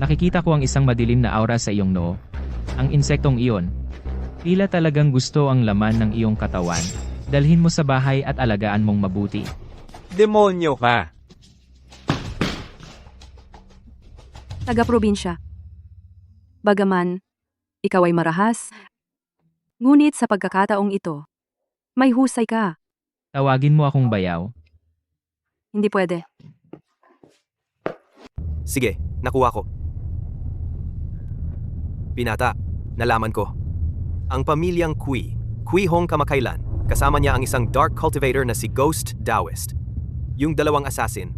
nakikita ko ang isang madilim na aura sa iyong noo. Ang insektong iyon, tila talagang gusto ang laman ng iyong katawan. Dalhin mo sa bahay at alagaan mong mabuti. Demonyo ka. Taga-probinsya. Bagaman, ikaw ay marahas, ngunit sa pagkakataong ito, may husay ka. Tawagin mo akong bayaw. Hindi pwede. Sige, nakuha ko. Binata, nalaman ko. Ang pamilyang Kui Hong kamakailan, kasama niya ang isang dark cultivator na si Ghost Taoist. Yung dalawang assassin,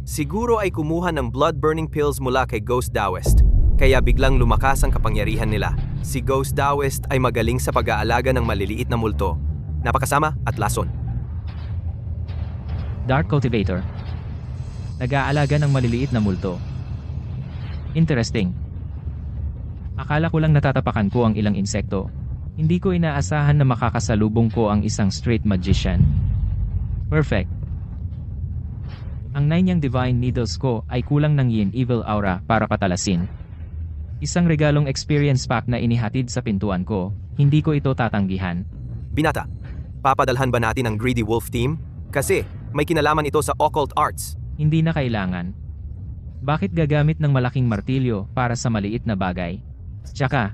siguro ay kumuha ng blood-burning pills mula kay Ghost Taoist, kaya biglang lumakas ang kapangyarihan nila. Si Ghost Taoist ay magaling sa pag-aalaga ng maliliit na multo, napakasama at lason. Dark Cultivator. Nag-aalaga ng maliliit na multo. Interesting. Akala ko lang natatapakan ko ang ilang insekto. Hindi ko inaasahan na makakasalubong ko ang isang straight magician. Perfect. Ang 9 niyang divine needles ko ay kulang ng yin evil aura para patalasin. Isang regalong experience pack na inihatid sa pintuan ko, hindi ko ito tatanggihan. Binata, papadalhan ba natin ang Greedy Wolf team? Kasi may kinalaman ito sa occult arts. Hindi na kailangan. Bakit gagamit ng malaking martilyo para sa maliit na bagay? Tsaka,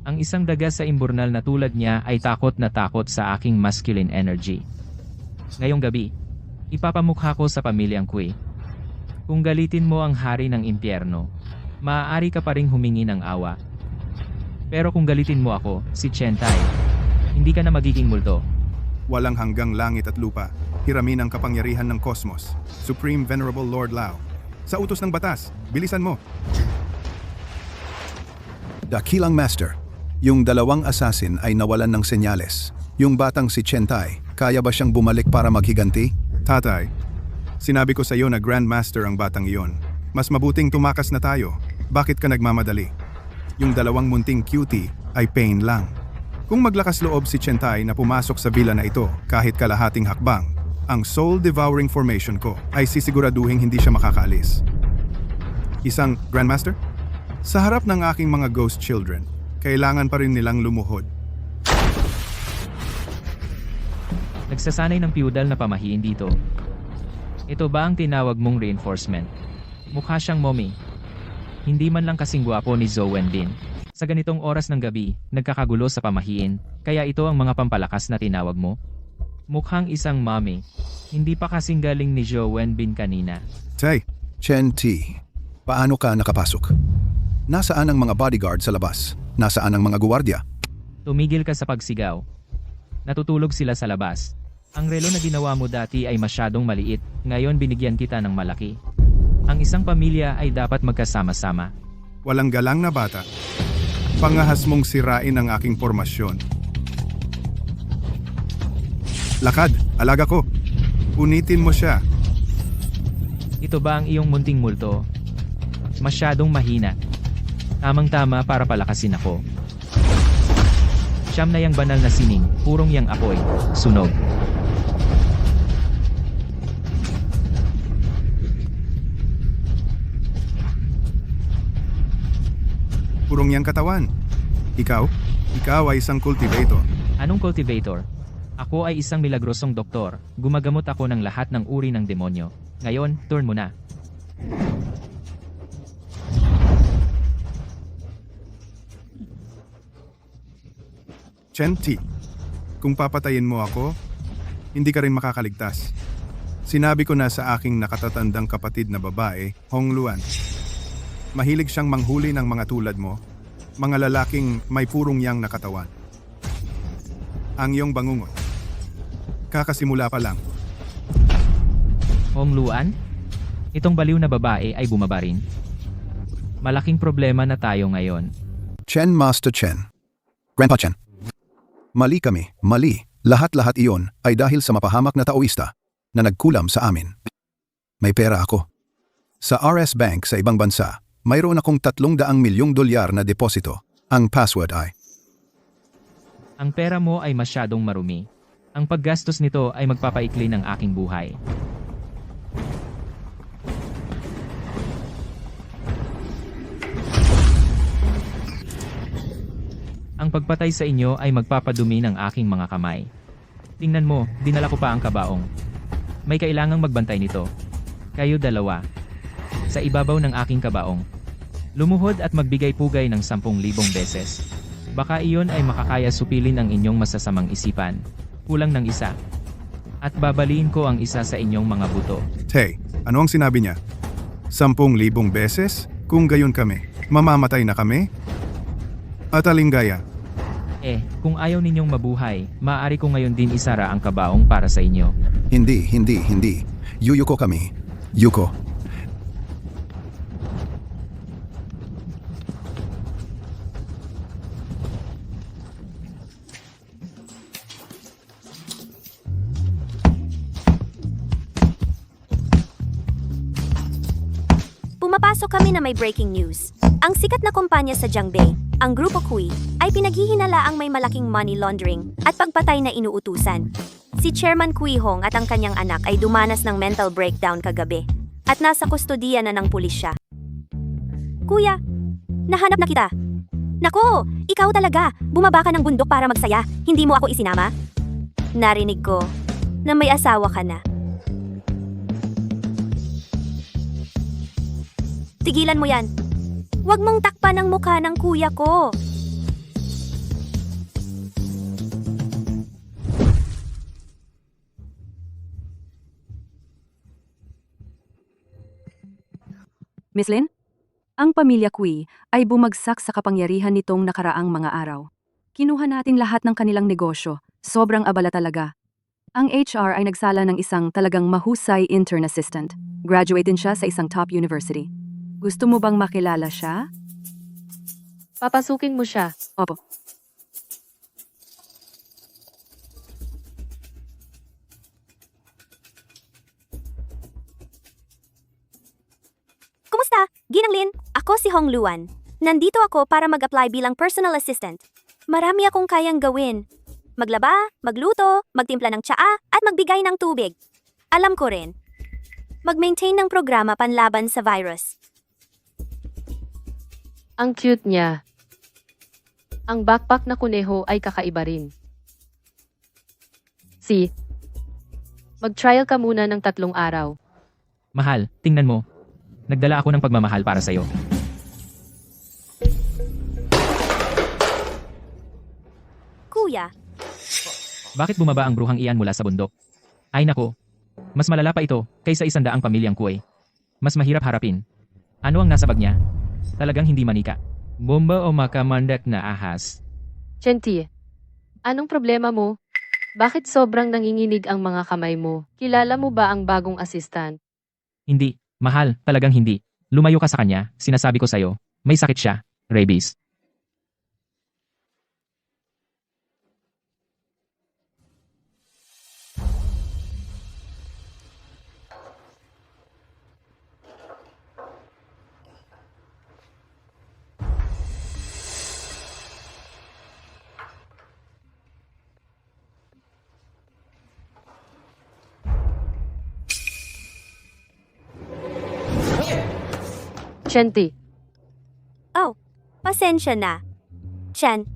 ang isang daga sa imburnal na tulad niya ay takot na takot sa aking masculine energy. Ngayong gabi, ipapamukha ko sa pamilyang Kui. Kung galitin mo ang hari ng impyerno, maaari ka pa ring humingi ng awa. Pero kung galitin mo ako, si Chentai, hindi ka na magiging multo. Walang hanggang langit at lupa. Hiramin ang kapangyarihan ng kosmos. Supreme Venerable Lord Lao. Sa utos ng batas, bilisan mo. Dakilang Master, yung dalawang assassin ay nawalan ng senyales. Yung batang si Chentai, kaya ba siyang bumalik para maghiganti? Tatay, sinabi ko sa iyo na Grandmaster ang batang iyon. Mas mabuting tumakas na tayo. Bakit ka nagmamadali? Yung dalawang munting cutie ay pain lang. Kung maglakas loob si Chentai na pumasok sa villa na ito kahit kalahating hakbang, ang soul-devouring formation ko ay sisiguraduhin hindi siya makakaalis. Isang Grandmaster? Sa harap ng aking mga ghost children, kailangan pa rin nilang lumuhod. Nagsasanay ng feudal na pamahiin dito. Ito ba ang tinawag mong reinforcement? Mukha siyang mommy. Hindi man lang kasing gwapo ni Zhou Wenbin. Sa ganitong oras ng gabi, nagkakagulo sa pamahiin, kaya ito ang mga pampalakas na tinawag mo? Mukhang isang mommy. Hindi pa kasing galing ni Jowen Bin kanina. Tay, Chen T, paano ka nakapasok? Nasaan ang mga bodyguard sa labas? Nasaan ang mga guwardiya? Tumigil ka sa pagsigaw. Natutulog sila sa labas. Ang relo na ginawa mo dati ay masyadong maliit, ngayon binigyan kita ng malaki. Ang isang pamilya ay dapat magkasama-sama. Walang galang na bata. Pangahas mong sirain ang aking formasyon. Lakad, alaga ko. Punitin mo siya. Ito ba ang iyong munting multo? Masyadong mahina. Tamang-tama para palakasin ako. Siyam na yang banal na sining, purong yang apoy, sunog. Purong yang katawan. Ikaw ay isang cultivator. Anong cultivator? Ako ay isang milagrosong doktor. Gumagamot ako ng lahat ng uri ng demonyo. Ngayon, turn mo na. Chen T, kung papatayin mo ako, hindi ka rin makakaligtas. Sinabi ko na sa aking nakatatandang kapatid na babae, Hong Luan. Mahilig siyang manghuli ng mga tulad mo, mga lalaking may purong yang nakatawan. Ang iyong bangungot. Kakasimula pa lang. Hong Luan? Itong baliw na babae ay bumaba rin. Malaking problema na tayo ngayon. Chen Master Chen. Grandpa Chen. Mali kami, mali. Lahat-lahat iyon ay dahil sa mapahamak na taoista na nagkulam sa amin. May pera ako. Sa RS Bank sa ibang bansa, mayroon akong $300 milyong na deposito. Ang password ay... Ang pera mo ay masyadong marumi. Ang paggastos nito ay magpapaikli ng aking buhay. Ang pagpatay sa inyo ay magpapadumi ng aking mga kamay. Tingnan mo, dinala ko pa ang kabaong. May kailangang magbantay nito. Kayo dalawa. Sa ibabaw ng aking kabaong. Lumuhod at magbigay pugay ng 10,000 beses. Baka iyon ay makakaya supilin ang inyong masasamang isipan. Kulang ng isa. At babaliin ko ang isa sa inyong mga buto. Hey, ano ang sinabi niya? 10,000 beses? Kung gayon kami, mamamatay na kami? At alinggaya, Kung ayaw ninyong mabuhay, maaari ko ngayon din isara ang kabaong para sa inyo. hindi. Yuyuko kami. Yuko. Pumapasok kami na may breaking news. Ang sikat na kumpanya sa Jiangbei, ang Grupo Kui, ay pinaghihinalaang may malaking money laundering at pagpatay na inuutusan. Si Chairman Kui Hong at ang kanyang anak ay dumanas ng mental breakdown kagabi at nasa kustodiya na ng pulisya. Kuya, nahanap na kita. Nako, ikaw talaga. Bumaba ka ng bundok para magsaya. Hindi mo ako isinama? Narinig ko na may asawa ka na. Tigilan mo yan. Huwag mong takpan ang mukha ng kuya ko. Miss Lin? Ang pamilya Kui ay bumagsak sa kapangyarihan nitong nakaraang mga araw. Kinuha natin lahat ng kanilang negosyo. Sobrang abala talaga. Ang HR ay nagsala ng isang talagang mahusay intern assistant. Graduate din siya sa isang top university. Gusto mo bang makilala siya? Papasukin mo siya. Opo. Kumusta? Ginang Lin, ako si Hong Luan. Nandito ako para mag-apply bilang personal assistant. Marami akong kayang gawin. Maglaba, magluto, magtimpla ng tsaa, at magbigay ng tubig. Alam ko rin. Mag-maintain ng programa panlaban sa virus. Ang cute niya. Ang backpack na kuneho ay kakaiba rin. Mag-trial ka muna ng 3 araw. Mahal, tingnan mo. Nagdala ako ng pagmamahal para sa'yo. Kuya, Bakit bumaba ang bruhang iyan mula sa bundok? Ay nako. Mas malala pa ito kaysa 100 pamilyang kuway. Mas mahirap harapin. Ano ang nasa bag niya? Talagang hindi manika. Bomba o makamandak na ahas? Chenti, anong problema mo? Bakit sobrang nanginginig ang mga kamay mo? Kilala mo ba ang bagong assistant? Hindi. Mahal, talagang hindi. Lumayo ka sa kanya, sinasabi ko sa'yo. May sakit siya. Rabies. Chenti, Oh, pasensya na. Chen.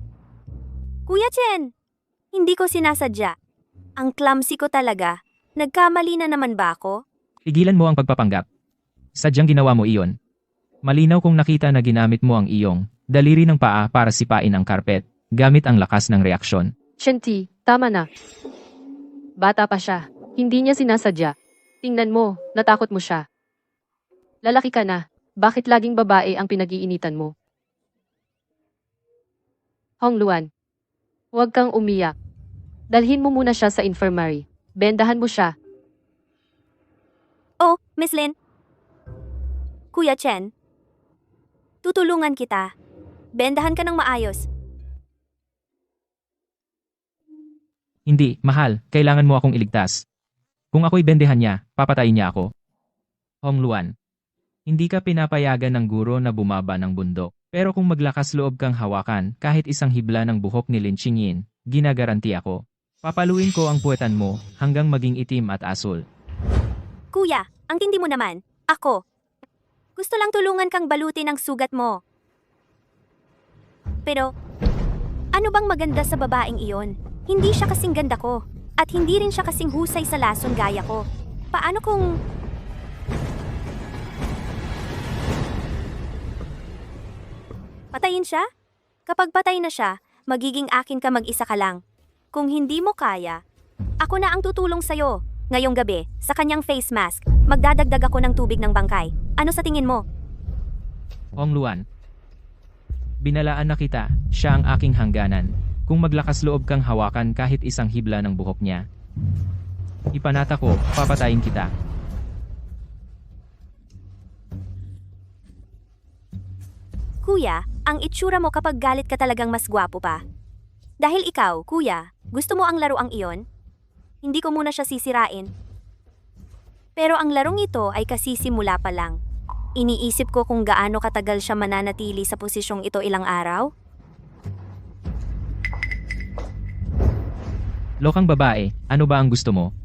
Kuya Chen, hindi ko sinasadya. Ang clumsy ko talaga. Nagkamali na naman ba ako? Tigilan mo ang pagpapanggap. Sadyang ginawa mo iyon. Malinaw kong nakita na ginamit mo ang iyong daliri ng paa para sipain ang karpet, gamit ang lakas ng reaksyon. Chenti, tama na. Bata pa siya. Hindi niya sinasadya. Tingnan mo, natakot mo siya. Lalaki ka na. Bakit laging babae ang pinag-iinitan mo? Hong Luan, huwag kang umiyak. Dalhin mo muna siya sa infirmary. Bendahan mo siya. Oh, Miss Lin. Kuya Chen. Tutulungan kita. Bendahan ka ng maayos. Hindi, mahal, kailangan mo akong iligtas. Kung ako'y bendehan niya, papatayin niya ako. Hong Luan, hindi ka pinapayagan ng guro na bumaba ng bundok. Pero kung maglakas loob kang hawakan kahit isang hibla ng buhok ni Lin Qingyin, ginagaranti ako. Papaluin ko ang puwetan mo hanggang maging itim at asul. Kuya, ang tindi mo naman. Ako. Gusto lang tulungan kang balutin ang sugat mo. Pero, ano bang maganda sa babaeng iyon? Hindi siya kasing ganda ko. At hindi rin siya kasing husay sa lason gaya ko. Paano kung... Patayin siya? Kapag patay na siya, magiging akin ka mag-isa ka lang. Kung hindi mo kaya, ako na ang tutulong sa'yo. Ngayong gabi, sa kanyang face mask, magdadagdag ako ng tubig ng bangkay. Ano sa tingin mo? Hong Luan, binalaan na kita, siya ang aking hangganan. Kung maglakas loob kang hawakan kahit isang hibla ng buhok niya, ipanata ko, papatayin kita. Kuya, ang itsura mo kapag galit ka talagang mas gwapo pa. Dahil ikaw, kuya, gusto mo ang laruang iyon? Hindi ko muna siya sisirain. Pero ang larong ito ay kasisimula pa lang. Iniisip ko kung gaano katagal siya mananatili sa posisyong ito ilang araw. Lokang babae, ano ba ang gusto mo?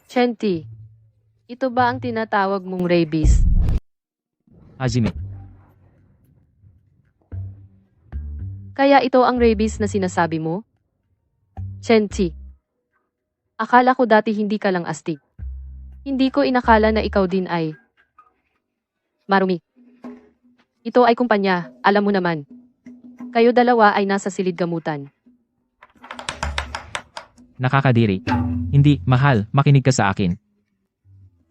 Chenti, ito ba ang tinatawag mong rabies? Hajime, Kaya ito ang rabies na sinasabi mo? Chenti, akala ko dati hindi ka lang astig. Hindi ko inakala na ikaw din ay marumi. Ito ay kumpanya, alam mo naman. Kayo dalawa ay nasa silid gamutan. nakakadiri. Hindi, mahal, makinig ka sa akin.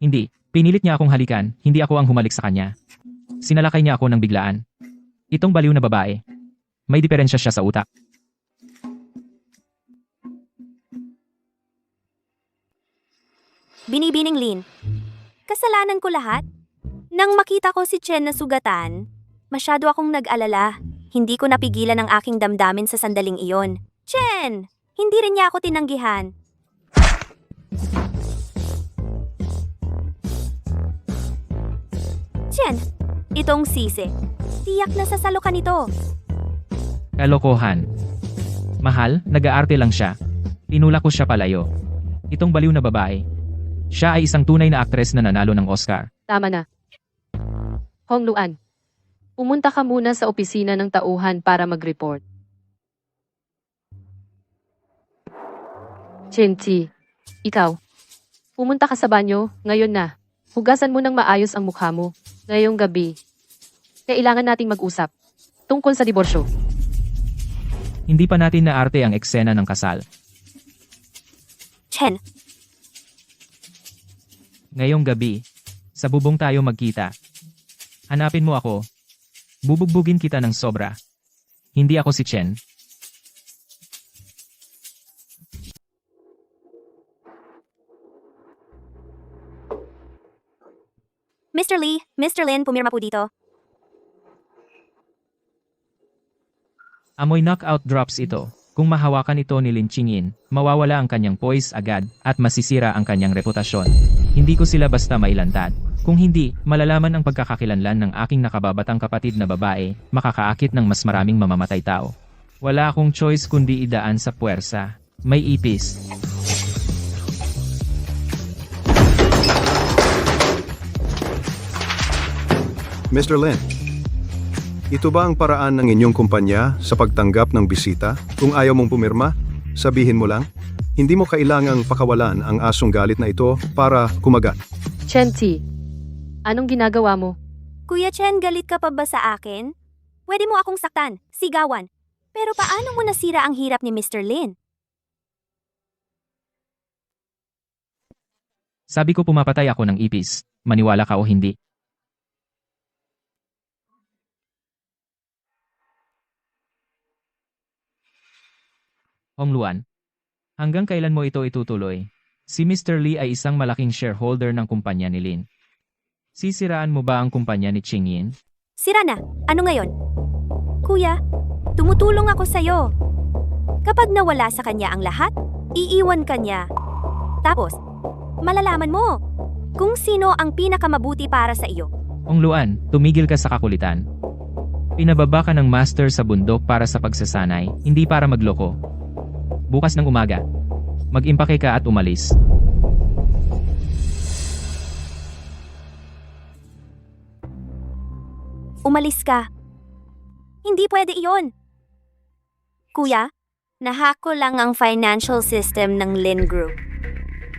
Hindi, pinilit niya akong halikan, hindi ako ang humalik sa kanya. Sinalakay niya ako ng biglaan. Itong baliw na babae. May diferensya siya sa utak. Binibining Lin, kasalanan ko lahat? Nang makita ko si Chen na sugatan, masyado akong nag-alala. Hindi ko napigilan ang aking damdamin sa sandaling iyon. Chen! Hindi rin niya ako tinanggihan. Chen, itong sisi. Tiyak na sasalo ka nito. Kalokohan. Mahal, nag-aarte lang siya. Tinulak ko siya palayo. Itong baliw na babae. Siya ay isang tunay na aktres na nanalo ng Oscar. Tama na. Hong Luan, pumunta ka muna sa opisina ng tauhan para mag-report. Chenti, ikaw, pumunta ka sa banyo, ngayon na. Hugasan mo ng maayos ang mukha mo. Ngayong gabi, kailangan nating mag-usap tungkol sa diborsyo. Hindi pa natin naarte ang eksena ng kasal. Chen, Ngayong gabi, sa bubong tayo magkita. Hanapin mo ako. Bubugbugin kita ng sobra. Hindi ako si Chen. Mr. Lee, Mr. Lin, pumirma po dito. Amoy knockout drops ito. Kung mahawakan ito ni Lin Qingyin, mawawala ang kanyang poise agad at masisira ang kanyang reputasyon. Hindi ko sila basta mailantad. Kung hindi, malalaman ang pagkakakilanlan ng aking nakababatang kapatid na babae, makakaakit ng mas maraming mamamatay tao. Wala akong choice kundi idaan sa puwersa. May ipis. Mr. Lin, ito ba ang paraan ng inyong kumpanya sa pagtanggap ng bisita? Kung ayaw mong pumirma, sabihin mo lang. Hindi mo kailangang pakawalan ang asong galit na ito para kumagat. Chen Ti, anong ginagawa mo? Kuya Chen, galit ka pa ba sa akin? Pwede mo akong saktan, sigawan. Pero paano mo nasira ang hirap ni Mr. Lin? Sabi ko pumapatay ako ng ipis. Maniwala ka o hindi. Hong Luan, hanggang kailan mo ito itutuloy? Si Mr. Lee ay isang malaking shareholder ng kumpanya ni Lin. Sisiraan mo ba ang kumpanya ni Qingyin? Sira na. Ano ngayon? Kuya, tumutulong ako sa'yo. Kapag nawala sa kanya ang lahat, iiwan ka niya. Tapos, malalaman mo kung sino ang pinakamabuti para sa iyo. Hong Luan, tumigil ka sa kakulitan. Pinababa ka ng master sa bundok para sa pagsasanay, hindi para magloko. Bukas ng umaga, mag-impake ka at umalis. Umalis ka. Hindi pwede iyon. Kuya, nahack ko lang ang financial system ng Lin Group.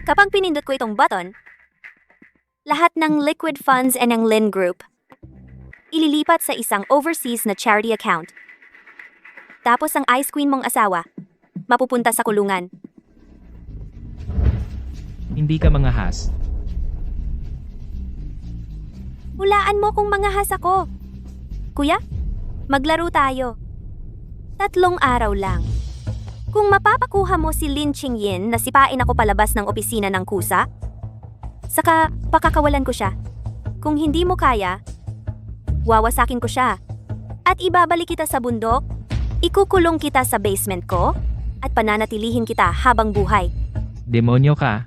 Kapag pinindot ko itong button, lahat ng liquid funds and ng Lin Group ililipat sa isang overseas na charity account. Tapos ang ice queen mong asawa, mapupunta sa kulungan. Hindi ka mangahas. Hulaan mo kung mangahas ako. Kuya, maglaro tayo. 3 araw lang. Kung mapapakuha mo si Lin Qingyin na sipain ako palabas ng opisina ng kusa, saka pakakawalan ko siya. Kung hindi mo kaya, wawasakin ko siya. At ibabalik kita sa bundok, ikukulong kita sa basement ko, at pananatilihin kita habang buhay. Demonyo ka.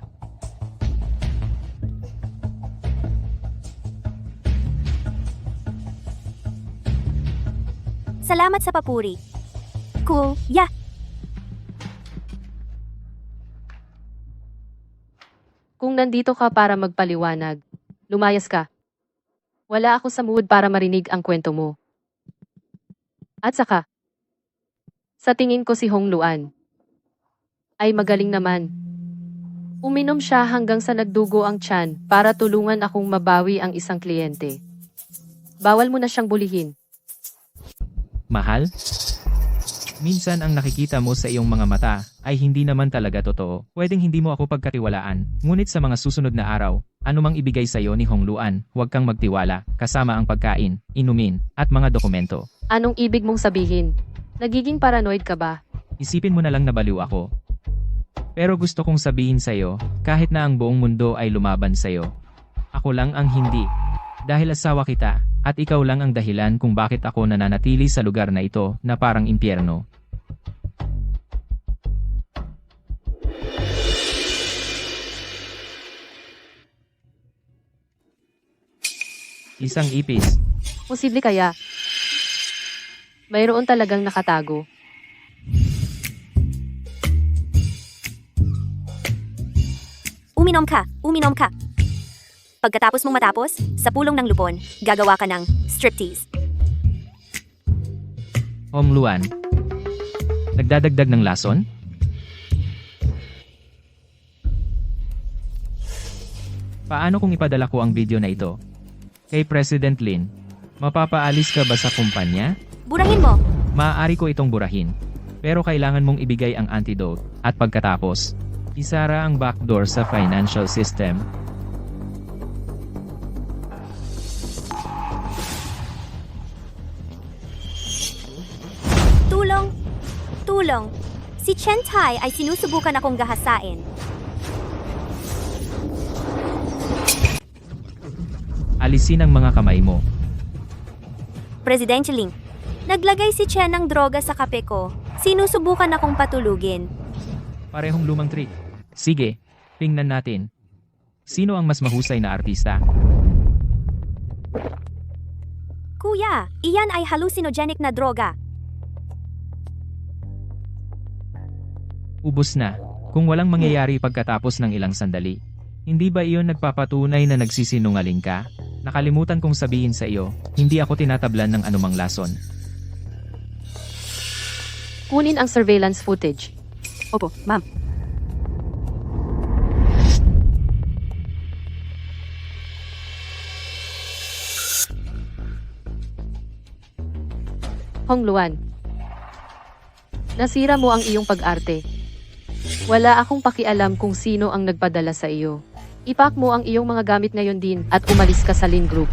Salamat sa papuri. Cool, yeah. Kung nandito ka para magpaliwanag, lumayas ka. Wala ako sa mood para marinig ang kwento mo. At saka, sa tingin ko si Hong Luan ay magaling naman. Uminom siya hanggang sa nagdugo ang tiyan para tulungan akong mabawi ang isang kliyente. Bawal mo na siyang bulihin. Mahal? Minsan ang nakikita mo sa iyong mga mata ay hindi naman talaga totoo. Pwedeng hindi mo ako pagkatiwalaan, ngunit sa mga susunod na araw, anumang ibigay sa iyo ni Hong Luan, huwag kang magtiwala, kasama ang pagkain, inumin, at mga dokumento. Anong ibig mong sabihin? Nagiging paranoid ka ba? Isipin mo na lang na baliw ako. Pero gusto kong sabihin sa iyo, kahit na ang buong mundo ay lumaban sa iyo, ako lang ang hindi. Dahil asawa kita, at ikaw lang ang dahilan kung bakit ako nananatili sa lugar na ito na parang impyerno. Isang ipis. Posible kaya? Mayroon talagang nakatago. Uminom ka, uminom ka. Pagkatapos mong matapos, sa pulong ng lupon, gagawa ka ng striptease. Hong Luan. Nagdadagdag ng lason? Paano kung ipadala ko ang video na ito? Kay President Lin, mapapaalis ka ba sa kumpanya? Burahin mo! Maaari ko itong burahin. Pero kailangan mong ibigay ang antidote, at pagkatapos, isara ang backdoor sa financial system. Tulong! Tulong! Si Chen Tai ay sinusubukan akong gahasain. Alisin ang mga kamay mo. Presidente Ling, naglagay si Chen ng droga sa kape ko. Sinusubukan akong patulugin. Parehong lumang trick. Sige, tingnan natin. Sino ang mas mahusay na artista? Kuya, iyan ay hallucinogenic na droga. Ubus na. Kung walang mangyayari pagkatapos ng ilang sandali. Hindi ba iyon nagpapatunay na nagsisinungaling ka? Nakalimutan kong sabihin sa iyo, hindi ako tinatablan ng anumang lason. Kunin ang surveillance footage. Opo, ma'am. Hong Luan. Nasira mo ang iyong pag-arte. Wala akong pakialam kung sino ang nagpadala sa iyo. Ipak mo ang iyong mga gamit ngayon din at umalis ka sa Lin Group.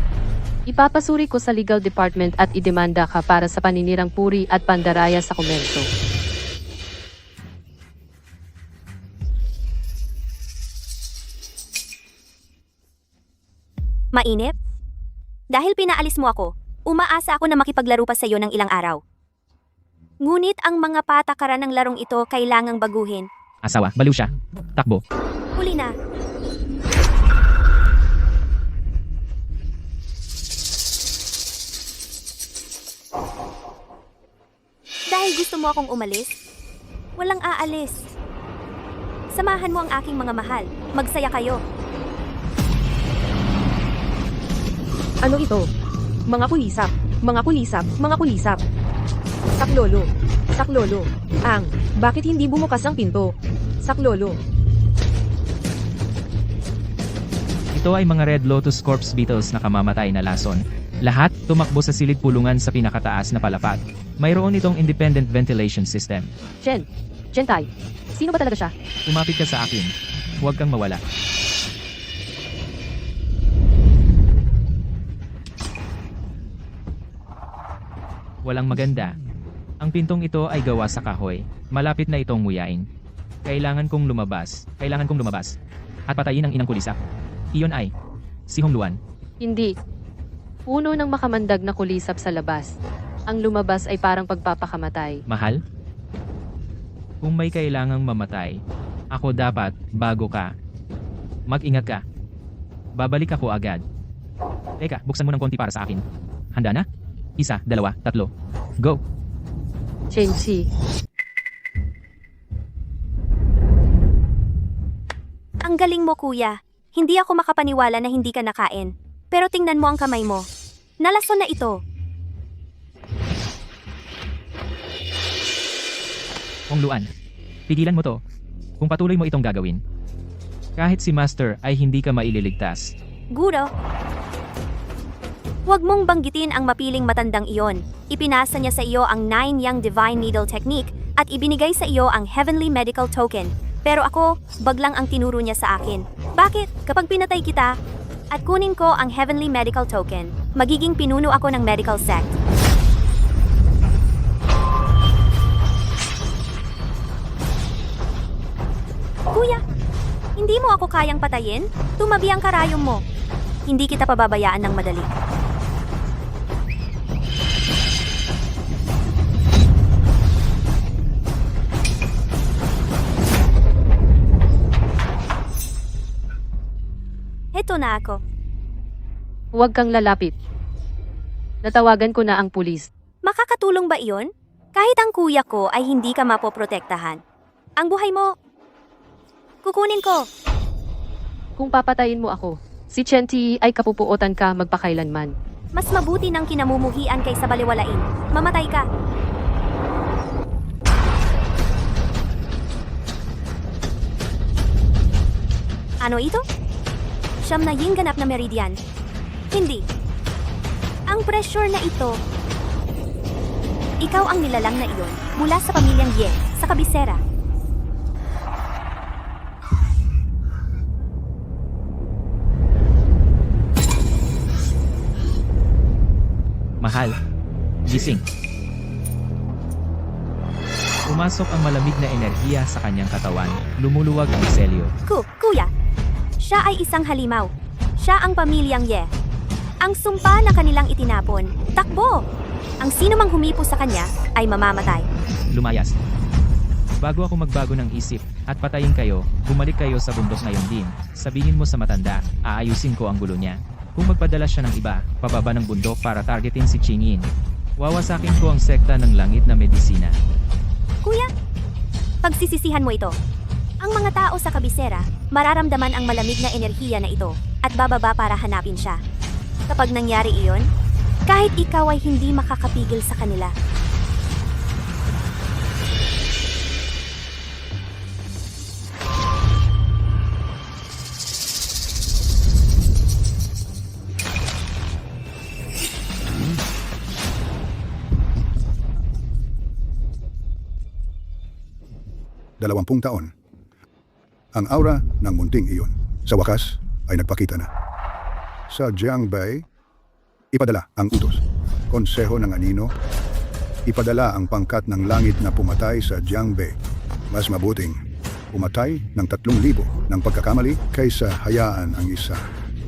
Ipapasuri ko sa legal department at idemanda ka para sa paninirang puri at pandaraya sa komerso. Mainip? Dahil pinaalis mo ako, umaasa ako na makipaglaro pa sa iyo ng ilang araw. Ngunit ang mga patakaran ng larong ito kailangang baguhin. Asawa, baliw siya. Takbo. Huli na. Dahil gusto mo akong umalis, walang aalis. Samahan mo ang aking mga mahal. Magsaya kayo. Ano ito? Mga kulisap, mga kulisap, mga kulisap. Saklolo, saklolo. Bakit hindi bumukas ang pinto? Saklolo. Ito ay mga Red Lotus Corps Beetles na kamamatay na lason. Lahat tumakbo sa silid pulungan sa pinakataas na palapag. Mayroon itong independent ventilation system. Chen Tai, sino ba talaga siya? Umapit ka sa akin. Huwag kang mawala. Walang maganda. Ang pintong ito ay gawa sa kahoy. Malapit na itong nguyain. Kailangan kong lumabas. At patayin ang inang kulisap. Iyon ay si Hong Luan. Hindi. Puno ng makamandag na kulisap sa labas. Ang lumabas ay parang pagpapakamatay. Mahal? Kung may kailangang mamatay, ako dapat bago ka. Mag-ingat ka. Babalik ako agad. Teka, buksan mo ng konti para sa akin. Handa na? 1, 2, 3. Go! Chen Chi. Ang galing mo, kuya. Hindi ako makapaniwala na hindi ka nakain. Pero tingnan mo ang kamay mo. Nalason na ito. Hong Luan, pigilan mo to. Kung patuloy mo itong gagawin. Kahit si Master ay hindi ka maililigtas. Guro. Huwag mong banggitin ang mapiling matandang iyon. Ipinasa niya sa iyo ang 9 Yang Divine Needle Technique at ibinigay sa iyo ang Heavenly Medical Token. Pero ako, baglang ang tinuro niya sa akin. Bakit? Kapag pinatay kita at kunin ko ang Heavenly Medical Token, magiging pinuno ako ng medical sect. Kuya, hindi mo ako kayang patayin? Tumabi ang karayom mo. Hindi kita pababayaan ng madali. Heto na ako. Huwag kang lalapit. Natawagan ko na ang pulis. Makakatulong ba iyon? Kahit ang kuya ko ay hindi ka mapoprotektahan. Ang buhay mo, kukunin ko. Kung papatayin mo ako, si Chen Ti ay kapupuotan ka magpakailanman. Mas mabuti ng kinamumuhian kaysa baliwalain. Mamatay ka. Ano ito? Siyam na yung ganap na meridian. Hindi. Ang pressure na ito, Ikaw ang nilalang na iyon mula sa pamilyang Ye sa kabisera. Mahal. Gising. Pumasok ang malamig na enerhiya sa kanyang katawan. Lumuluwag ang selyo. Kuya, siya ay isang halimaw. Siya ang pamilyang Ye. Ang sumpa na kanilang itinapon, takbo! Ang sino mang humipo sa kanya ay mamamatay. Lumayas. Bago ako magbago ng isip at patayin kayo, bumalik kayo sa bundok ngayon din. Sabihin mo sa matanda, aayusin ko ang gulo niya. Kung magpadala siya ng iba, pababa ng bundok para targetin si Chingin. Wawasakin ko ang sekta ng langit na medisina. Kuya, pagsisisihan mo ito. Ang mga tao sa kabisera, mararamdaman ang malamig na enerhiya na ito at bababa para hanapin siya. Kapag nangyari iyon, kahit ikaw ay hindi makakapigil sa kanila. Dalawampung taon. Ang aura ng munting iyon, sa wakas, ay nagpakita na. Sa Jiangbei, ipadala ang utos. Konseho ng Anino, ipadala ang pangkat ng langit na pumatay sa Jiangbei. Mas mabuting pumatay ng 3,000 ng pagkakamali kaysa hayaan ang isa.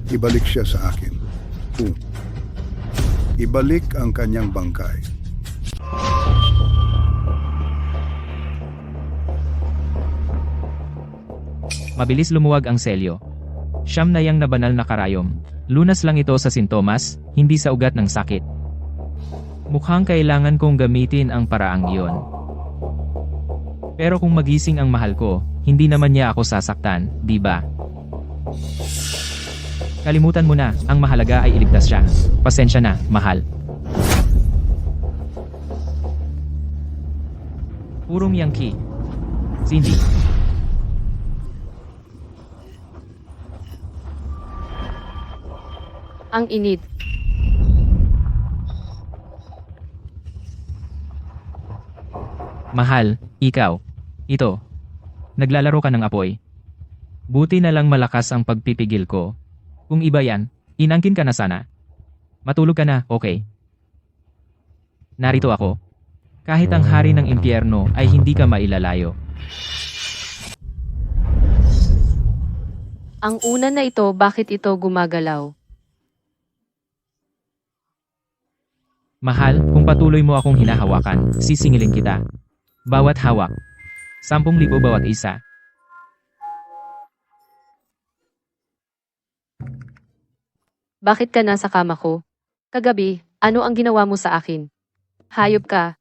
Ibalik siya sa akin. Ibalik ang kanyang bangkay. Mabilis lumuwag ang selyo. Siyam na yang na banal na karayom. Lunas lang ito sa sintomas, hindi sa ugat ng sakit. Mukhang kailangan kong gamitin ang paraang iyon. Pero kung magising ang mahal ko, hindi naman niya ako sasaktan, di ba? Kalimutan mo na, ang mahalaga ay iligtas siya. Pasensya na, mahal. Purong Yankee. Cindy. Ang init. Mahal, ikaw. Ito. Naglalaro ka ng apoy. Buti na lang malakas ang pagpipigil ko. Kung iba yan, inangkin ka na sana. Matulog ka na, okay? Narito ako. Kahit ang hari ng impyerno ay hindi ka mailalayo. Ang una na ito, bakit ito gumagalaw? Mahal, kung patuloy mo akong hinahawakan, sisingilin kita. Bawat hawak. 10,000 bawat isa. Bakit ka nasa kama ko? Kagabi, ano ang ginawa mo sa akin? Hayop ka.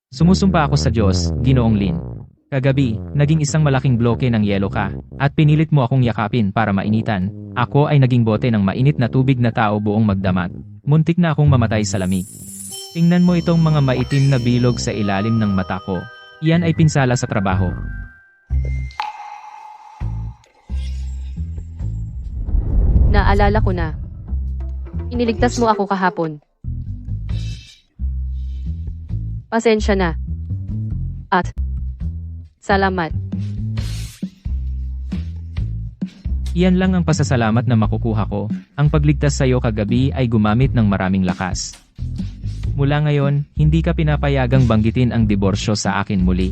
Sumusumpa ako sa Diyos, Ginoong Lin. Kagabi, naging isang malaking bloke ng yelo ka, at pinilit mo akong yakapin para mainitan. Ako ay naging bote ng mainit na tubig na tao buong magdamag. Muntik na akong mamatay sa lamig. Tingnan mo itong mga maitim na bilog sa ilalim ng mata ko. Iyan ay pinsala sa trabaho. Naalala ko na. Iniligtas mo ako kahapon. Pasensya na. At salamat. Iyan lang ang pasasalamat na makukuha ko. Ang pagligtas sa iyo kagabi ay gumamit ng maraming lakas. Mula ngayon, hindi ka pinapayagang banggitin ang diborsyo sa akin muli.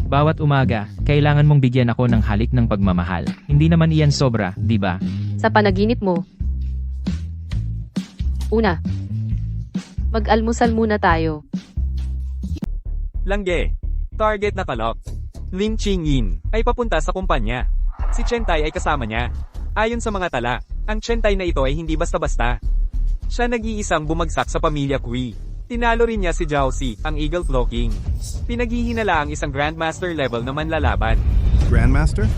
Bawat umaga, kailangan mong bigyan ako ng halik ng pagmamahal. Hindi naman iyan sobra, di ba? Sa panaginip mo. Una. Mag-almusal muna tayo. Langge. Target na kalok. Lin Chingyin ay papunta sa kumpanya. Si Chentai ay kasama niya. Ayon sa mga tala, ang Chentai na ito ay hindi basta-basta. Siya nag-iisang bumagsak sa pamilya Kui. Tinalo rin niya si Zhao Si, ang Eagle Claw King. Pinaghihinala ang isang Grandmaster level na manlalaban. Grandmaster?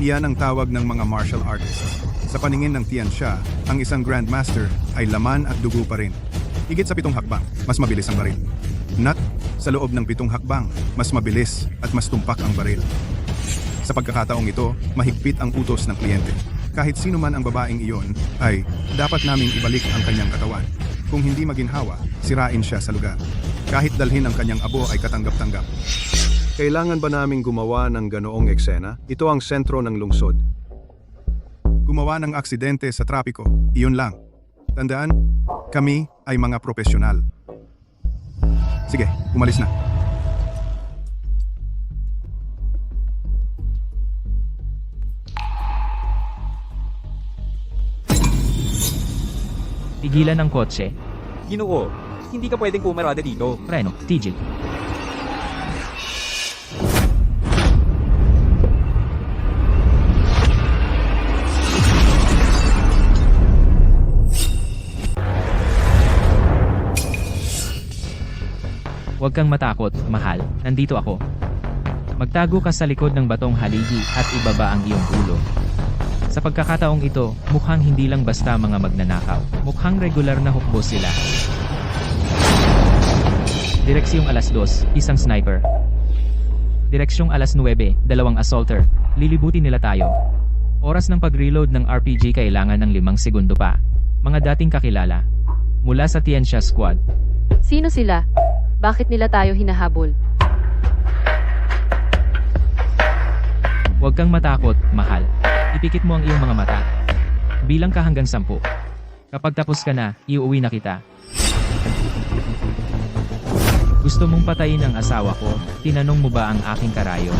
Iyan ang tawag ng mga martial artists. Sa paningin ng Tianxia, ang isang Grandmaster ay laman at dugo pa rin. Higit sa 7 hakbang, mas mabilis ang baril. Nat, sa loob ng 7 hakbang, mas mabilis at mas tumpak ang baril. Sa pagkakataong ito, mahigpit ang utos ng kliyente. Kahit sino man ang babaeng iyon, ay dapat naming ibalik ang kanyang katawan. Kung hindi maginhawa, sirain siya sa lugar. Kahit dalhin ang kanyang abo ay katanggap-tanggap. Kailangan ba naming gumawa ng ganoong eksena? Ito ang sentro ng lungsod. Gumawa ng aksidente sa trapiko, iyon lang. Tandaan, kami ay mga profesional. Sige, umalis na. Tigilan ang kotse. Ginoo, hindi ka pwedeng pumarada dito. Preno, tigil. Huwag kang matakot, mahal. Nandito ako. Magtago ka sa likod ng batong haligi at ibaba ang iyong ulo. Sa pagkakataong ito, mukhang hindi lang basta mga magnanakaw. Mukhang regular na hukbo sila. Direksyong alas 2, isang sniper. Direksyong alas 9, dalawang assaulter. Lilibutin nila tayo. Oras ng pag-reload ng RPG kailangan ng 5 segundo pa. Mga dating kakilala. Mula sa Tianxia Squad. Sino sila? Bakit nila tayo hinahabol? Huwag kang matakot, mahal. Ipikit mo ang iyong mga mata. Bilang ka hanggang 10. Kapag tapos ka na, iuwi na kita. Gusto mong patayin ang asawa ko? Tinanong mo ba ang aking karayo?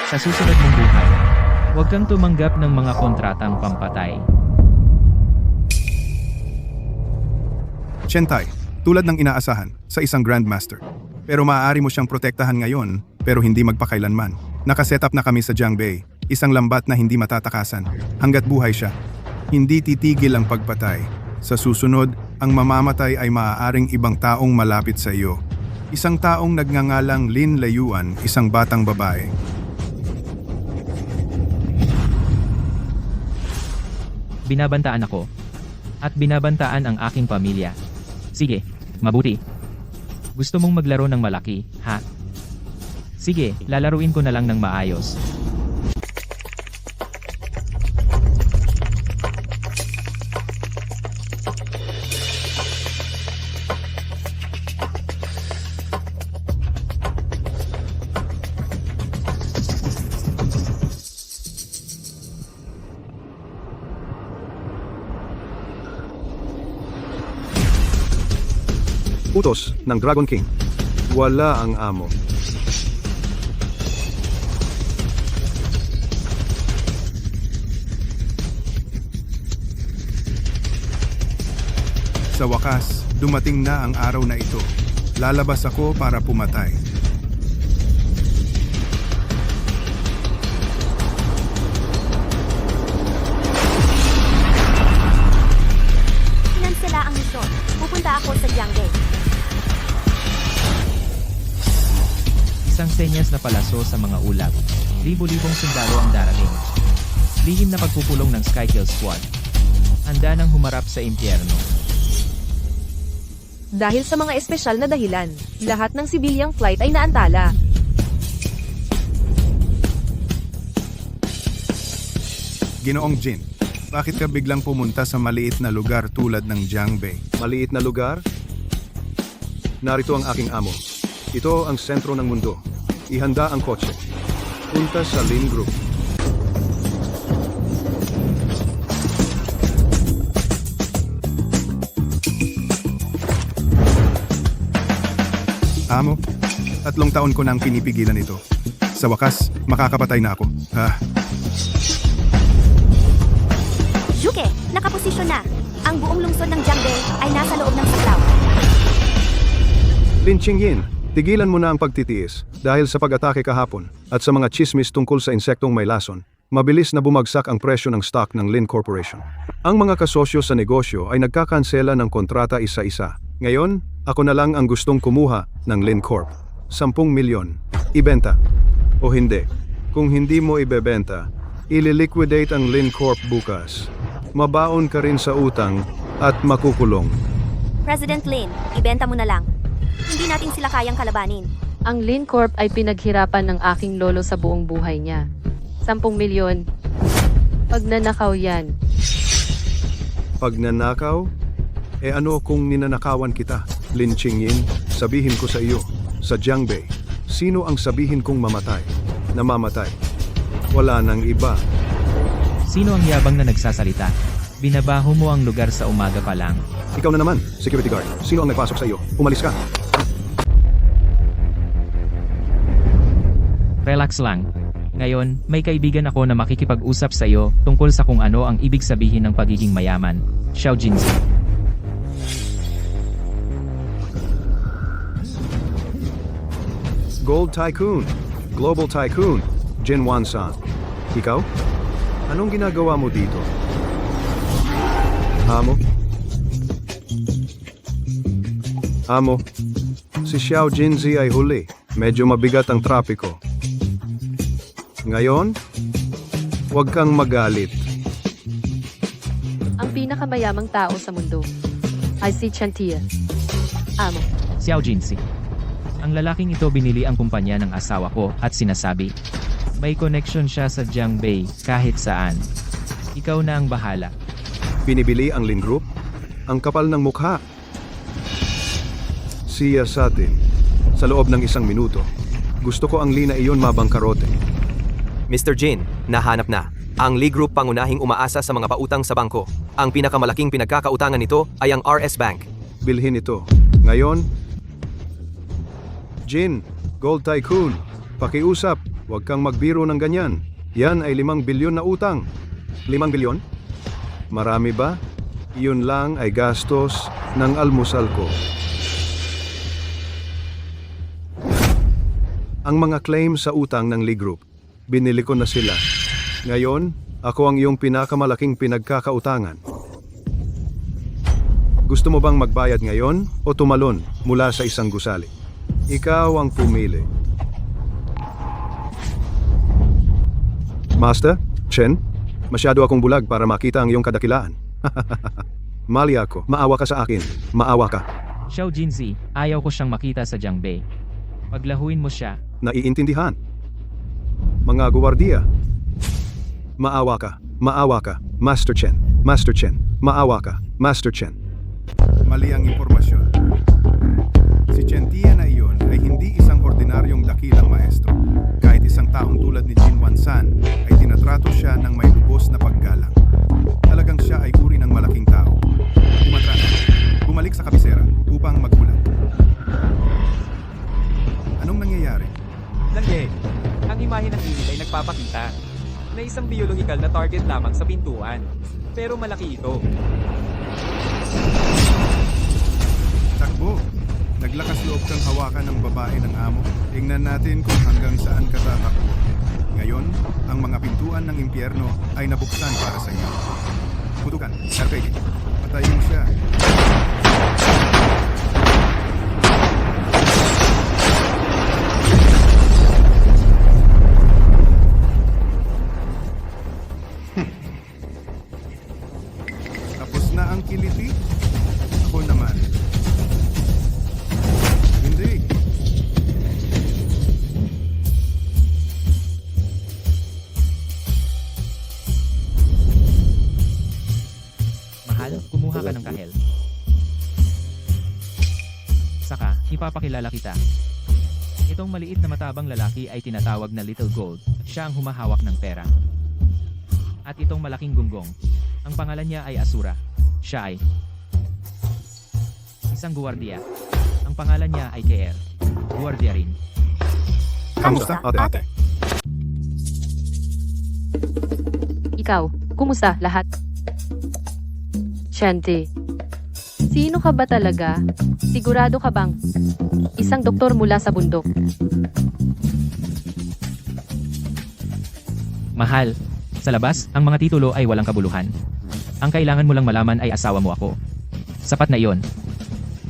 Sa susunod mong buhay, huwag kang tumanggap ng mga kontratang pampatay. Chentai, tulad ng inaasahan sa isang Grandmaster. Pero maaari mo siyang protektahan ngayon, pero hindi magpakailanman. Nakaset up na kami sa Jiangbei, isang lambat na hindi matatakasan. Hanggat buhay siya, hindi titigil ang pagpatay. Sa susunod, ang mamamatay ay maaaring ibang taong malapit sa iyo. Isang taong nagngangalang Lin Layuan, isang batang babae. Binabantaan ako. At binabantaan ang aking pamilya. Sige, mabuti. Gusto mong maglaro ng malaki, ha? Sige, lalaruin ko na lang ng maayos. Utos ng Dragon King. Wala ang amo. Sa wakas, dumating na ang araw na ito. Lalabas ako para pumatay. Kinansela ang misyon. Pupunta ako sa Jiangbei. Isang senyas na palaso sa mga ulap. Libo-libong sundalo ang darating. Lihim na pagpupulong ng Skykill Squad. Handa nang humarap sa impyerno. Dahil sa mga espesyal na dahilan, lahat ng sibilyang flight ay naantala. Ginoong Jin, bakit ka biglang pumunta sa maliit na lugar tulad ng Jiangbei? Maliit na lugar? Narito ang aking amo. Ito ang sentro ng mundo. Ihanda ang kotse. Punta sa Lin Group. Amo, 3 taon ko nang pinipigilan ito. Sa wakas, makakapatay na ako. Juke, nakaposisyon na. Ang buong lungsod ng Jiangbei ay nasa loob ng saklaw. Lin Qingyin, tigilan mo na ang pagtitiis dahil sa pag-atake kahapon at sa mga chismis tungkol sa insektong may lason, mabilis na bumagsak ang presyo ng stock ng Lin Corporation. Ang mga kasosyo sa negosyo ay nagkakansela ng kontrata isa-isa. Ngayon, ako na lang ang gustong kumuha ng Lin Corp. 10 milyon. Ibenta. O hindi. Kung hindi mo ibebenta, ililiquidate ang Lin Corp bukas. mabaon ka rin sa utang at makukulong. President Lin, ibenta mo na lang. Hindi natin sila kayang kalabanin. Ang Lin Corp ay pinaghirapan ng aking lolo sa buong buhay niya. 10 milyon. Pag nanakaw yan, Pag nanakaw, ano kung ninanakawan kita? Lin Qingyin, sabihin ko sa iyo, sa Jiangbei, sino ang sabihin kong mamatay? Namamatay. Wala nang iba. Sino ang yabang na nagsasalita? Binabaho mo ang lugar sa umaga pa lang. Ikaw na naman, security guard. Sino ang nagpasok sa iyo? Umalis ka. Relax lang. Ngayon, may kaibigan ako na makikipag-usap sa iyo tungkol sa kung ano ang ibig sabihin ng pagiging mayaman. Xiao Jinzi. Gold Tycoon, Global Tycoon, Jin Wansan. Ikaw? Anong ginagawa mo dito? Amo, si Xiao Jinzi ay huli. Medyo mabigat ang trapiko. Ngayon, huwag kang magalit. ang pinakamayamang tao sa mundo ay si Chantia. Amo. Xiao Jinzi. Ang lalaking ito binili ang kumpanya ng asawa ko at sinasabi, may connection siya sa Jiangbei kahit saan. Ikaw na ang bahala. Binibili ang Lin Group? Ang kapal ng mukha. Siya sa atin. Sa loob ng 1 minuto. Gusto ko ang Lin na iyon mabangkarote. Mr. Jin, nahanap na. Ang Lee Group pangunahing umaasa sa mga pautang sa bangko. Ang pinakamalaking pinagkakautangan nito ay ang RS Bank. Bilhin ito. Ngayon, Jin, Gold Tycoon, pakiusap, huwag kang magbiro ng ganyan. Yan ay 5 bilyon na utang. 5 bilyon? Marami ba? Iyon lang ay gastos ng almusal ko. Ang mga claim sa utang ng Lee Group, binili ko na sila. Ngayon, ako ang iyong pinakamalaking pinagkakautangan. Gusto mo bang magbayad ngayon o tumalon mula sa isang gusali? Ikaw ang pumili. Master, Chen, masyado akong bulag para makita ang iyong kadakilaan. Mali ako. Maawa ka sa akin. Maawa ka. Xiao Jinzi, ayaw ko siyang makita sa Jiangbei. Paglahuin mo siya. Naiintindihan. Mga guwardiya. Maawa ka. Maawa ka. Master Chen. Master Chen. Maawa ka. Master Chen. Mali ang impormasyon. Si Chantia na iyon ay hindi isang ordinaryong dakilang maestro. Kahit isang taong tulad ni Jin Wansan ay tinatrato siya ng may lubos na paggalang. Talagang siya ay uri ng malaking tao. Umatras, bumalik sa kabisera upang magbulat. Anong nangyayari? Lagi, ang imahe ng init ay nagpapakita na isang biological na target lamang sa pintuan. Pero malaki ito. Takbo! Naglakas loob kang hawakan ng babae ng amo. Tingnan natin kung hanggang saan ka tatakbo. Ngayon, ang mga pintuan ng impyerno ay nabuksan para sa iyo. Putukan, RPG. Patayin mo siya. Tapos na ang kiliti? Ako naman. Hindi. Mahal, kumuha ka ng kahel. Saka, ipapakilala kita. Itong maliit na matabang lalaki ay tinatawag na Little Gold. Siya ang humahawak ng pera. At itong malaking gunggong. Ang pangalan niya ay Asura. Siya ay isang guwardiya. Ang pangalan niya ay KR. Guwardiya rin. Kamusta, ate? Ikaw, kumusta lahat? Shanti, sino ka ba talaga? Sigurado ka bang isang doktor mula sa bundok? Mahal, sa labas, ang mga titulo ay walang kabuluhan. Ang kailangan mo lang malaman ay asawa mo ako. Sapat na iyon.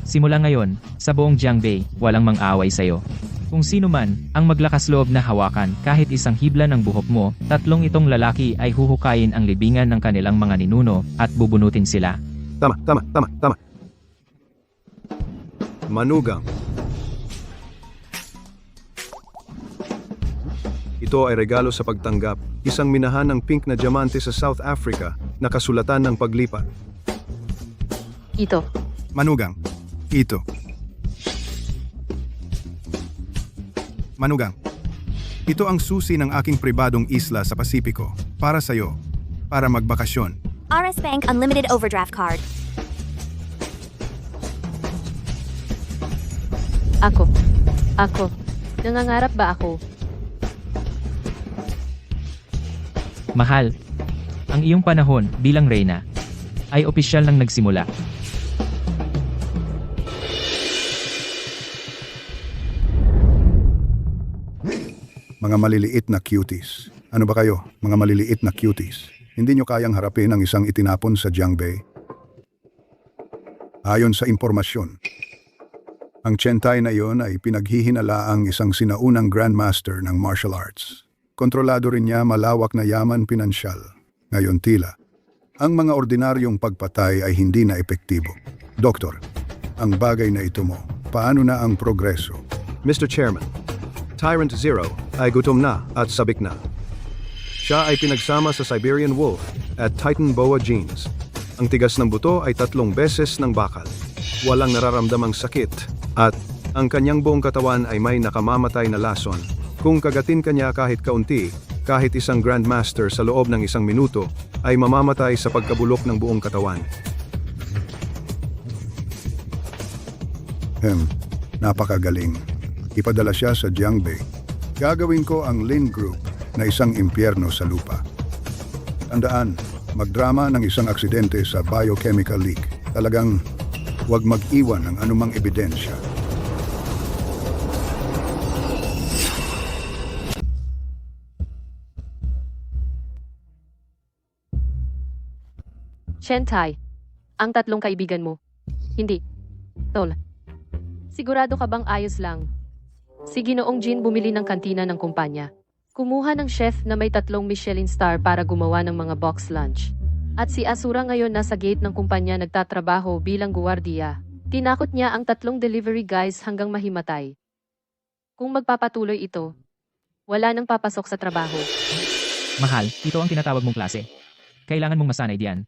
Simula ngayon, sa buong Jiangbei, walang mang-away sa'yo. Kung sino man ang maglakas loob na hawakan kahit isang hibla ng buhok mo, tatlong itong lalaki ay huhukayin ang libingan ng kanilang mga ninuno at bubunutin sila. Tama. Manugang. Ito ay regalo sa pagtanggap, isang minahan ng pink na diamante sa South Africa na kasulatan ng paglipat. Ito. Manugang. Ito. Manugang. Ito ang susi ng aking pribadong isla sa Pasipiko. Para sa'yo. Para magbakasyon. RS Bank Unlimited Overdraft Card. Ako. Nangangarap ba ako? Mahal, ang iyong panahon bilang reyna ay opisyal nang nagsimula. Mga maliliit na cuties. Ano ba kayo, mga maliliit na cuties? Hindi nyo kayang harapin ang isang itinapon sa Jiangbei? Ayon sa impormasyon, ang Chentay na iyon ay pinaghihinalaang isang sinaunang grandmaster ng martial arts. Kontrolado rin niya malawak na yaman pinansyal. Ngayon tila, ang mga ordinaryong pagpatay ay hindi na epektibo. Doktor, ang bagay na ito mo, paano na ang progreso? Mr. Chairman, Tyrant Zero ay gutom na at sabik na. Siya ay pinagsama sa Siberian Wolf at Titan Boa Jeans. Ang tigas ng buto ay 3 beses ng bakal. Walang nararamdamang sakit at ang kanyang buong katawan ay may nakamamatay na lason. Kung kagatin kanya kahit kaunti, kahit isang grandmaster sa loob ng 1 minuto, ay mamamatay sa pagkabulok ng buong katawan. Napakagaling. Ipadala siya sa Jiangbei. Gagawin ko ang Lin Group na isang impyerno sa lupa. Tandaan, magdrama ng isang aksidente sa biochemical leak. Talagang huwag mag-iwan ng anumang ebidensya. Chentay. Ang 3 kaibigan mo. Hindi. Tol. Sigurado ka bang ayos lang? Si Ginoong Jin bumili ng kantina ng kumpanya. Kumuha ng chef na may 3 Michelin star para gumawa ng mga box lunch. At si Asura ngayon nasa gate ng kumpanya nagtatrabaho bilang guwardiya. Tinakot niya ang 3 delivery guys hanggang mahimatay. Kung magpapatuloy ito, wala nang papasok sa trabaho. Mahal, ito ang tinatawag mong klase. Kailangan mong masanay diyan.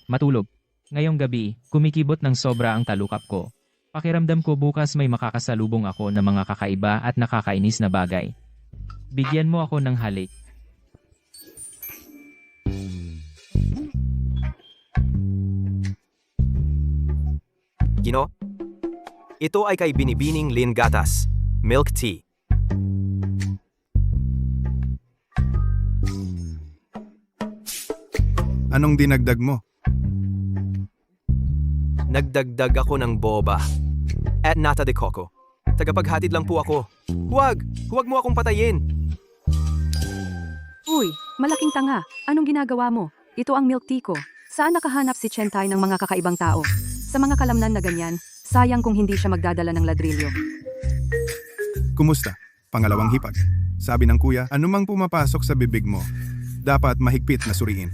Matulog. Ngayong gabi, kumikibot ng sobra ang talukap ko. Pakiramdam ko bukas may makakasalubong ako ng mga kakaiba at nakakainis na bagay. Bigyan mo ako ng halik. Gino? Ito ay kay Binibining Lin Gatas. Milk tea. Anong dinagdag mo? Nagdagdag ako ng boba. At nata de coco. Tagapaghatid lang po ako. Huwag mo akong patayin. Uy, malaking tanga. Anong ginagawa mo? Ito ang milk tea ko. Saan nakahanap si Chentay ng mga kakaibang tao? Sa mga kalamnan na ganyan, sayang kung hindi siya magdadala ng ladrilyo. Kumusta? Pangalawang hipag. Sabi ng kuya, anumang pumapasok sa bibig mo, dapat mahigpit na suriin.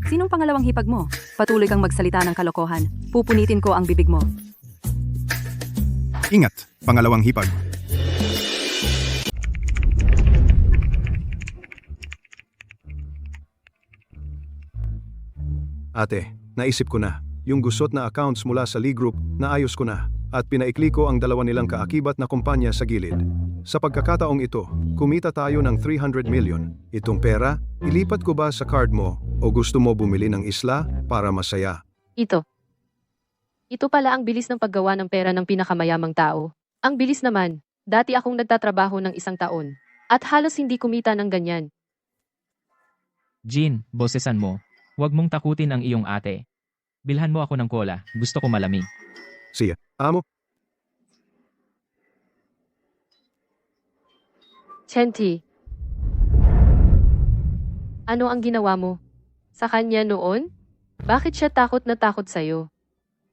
Sinong pangalawang hipag mo? Patuloy kang magsalita ng kalokohan. Pupunitin ko ang bibig mo. Ingat, pangalawang hipag. Ate, naisip ko na. Yung gusot na accounts mula sa Lee Group, naayos ko na. At pinaikli ko ang 2 nilang kaakibat na kumpanya sa gilid. Sa pagkakataong ito, kumita tayo ng 300 million. Itong pera, ilipat ko ba sa card mo o gusto mo bumili ng isla para masaya? Ito. Ito pala ang bilis ng paggawa ng pera ng pinakamayamang tao. Ang bilis naman. Dati akong nagtatrabaho ng 1 taon. At halos hindi kumita ng ganyan. Jean, bosesan mo. Huwag mong takutin ang iyong ate. Bilhan mo ako ng cola. Gusto ko malamig. Siya, amo? Chenti. Ano ang ginawa mo? Sa kanya noon? Bakit siya takot na takot sa'yo?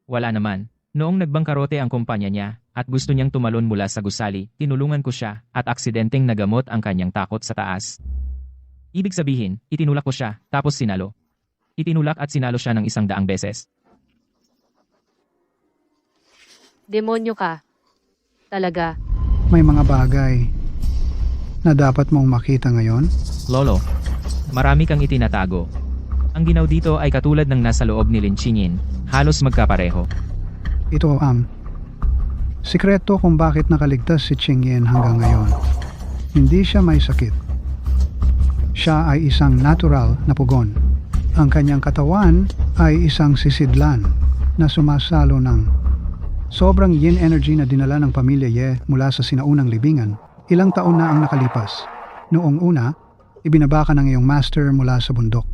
Wala naman. Noong nagbangkarote ang kumpanya niya, at gusto niyang tumalon mula sa gusali, tinulungan ko siya at aksidenteng nagamot ang kanyang takot sa taas. Ibig sabihin, itinulak ko siya, tapos sinalo. Itinulak at sinalo siya ng 100 beses. Demonyo ka. Talaga. May mga bagay na dapat mong makita ngayon. Lolo, marami kang itinatago. Ang ginaw dito ay katulad ng nasa loob ni Lin Qingyin, halos magkapareho. Ito ang sikreto kung bakit nakaligtas si Qingyin hanggang ngayon. Hindi siya may sakit. Siya ay isang natural na pugon. Ang kanyang katawan ay isang sisidlan na sumasalo ng sobrang yin energy na dinala ng pamilya Ye mula sa sinaunang libingan. Ilang taon na ang nakalipas. Noong una, ibinaba ka ng iyong master mula sa bundok.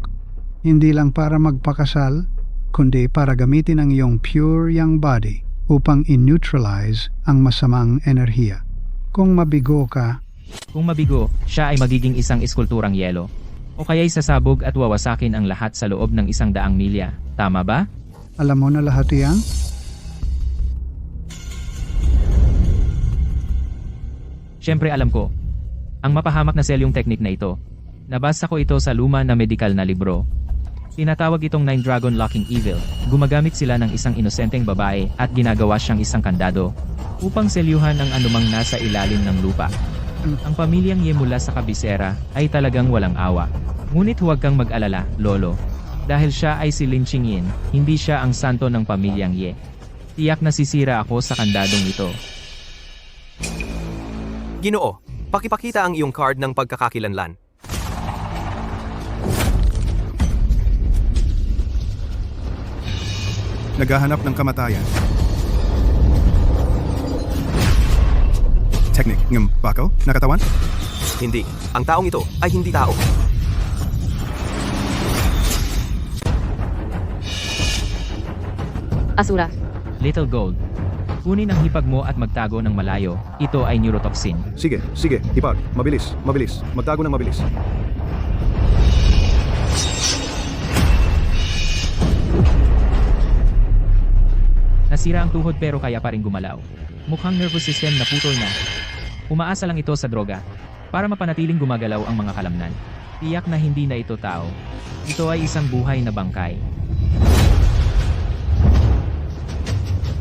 Hindi lang para magpakasal, kundi para gamitin ang iyong pure yang body upang in-neutralize ang masamang enerhiya. Kung mabigo ka, Kung mabigo, siya ay magiging isang eskulturang yelo. O kaya'y sasabog at wawasakin ang lahat sa loob ng 100 milya. Tama ba? alam mo na lahat iyan? Siyempre alam ko. Ang mapahamak na selyong teknik na ito. Nabasa ko ito sa luma na medikal na libro. Tinatawag itong 9 Dragon Locking Evil. Gumagamit sila ng isang inosenteng babae at ginagawa siyang isang kandado upang selyuhan ang anumang nasa ilalim ng lupa. Ang pamilyang Ye mula sa kabisera ay talagang walang awa. Ngunit huwag kang mag-alala, Lolo. Dahil siya ay si Lin Qingyin, hindi siya ang santo ng pamilyang Ye. Tiyak na sisira ako sa kandadong ito. Ginoo, pakipakita ang iyong card ng pagkakakilanlan. Naghahanap ng kamatayan. Technique ng bakaw na katawan? Hindi. Ang taong ito ay hindi tao. Asura. Little Gold. Kunin ang hipag mo at magtago ng malayo. Ito ay neurotoxin. Sige, hipag. Mabilis. Magtago ng mabilis. Nasira ang tuhod pero kaya pa rin gumalaw. Mukhang nervous system na putol na. Umaasa lang ito sa droga para mapanatiling gumagalaw ang mga kalamnan. Tiyak na hindi na ito tao. Ito ay isang buhay na bangkay.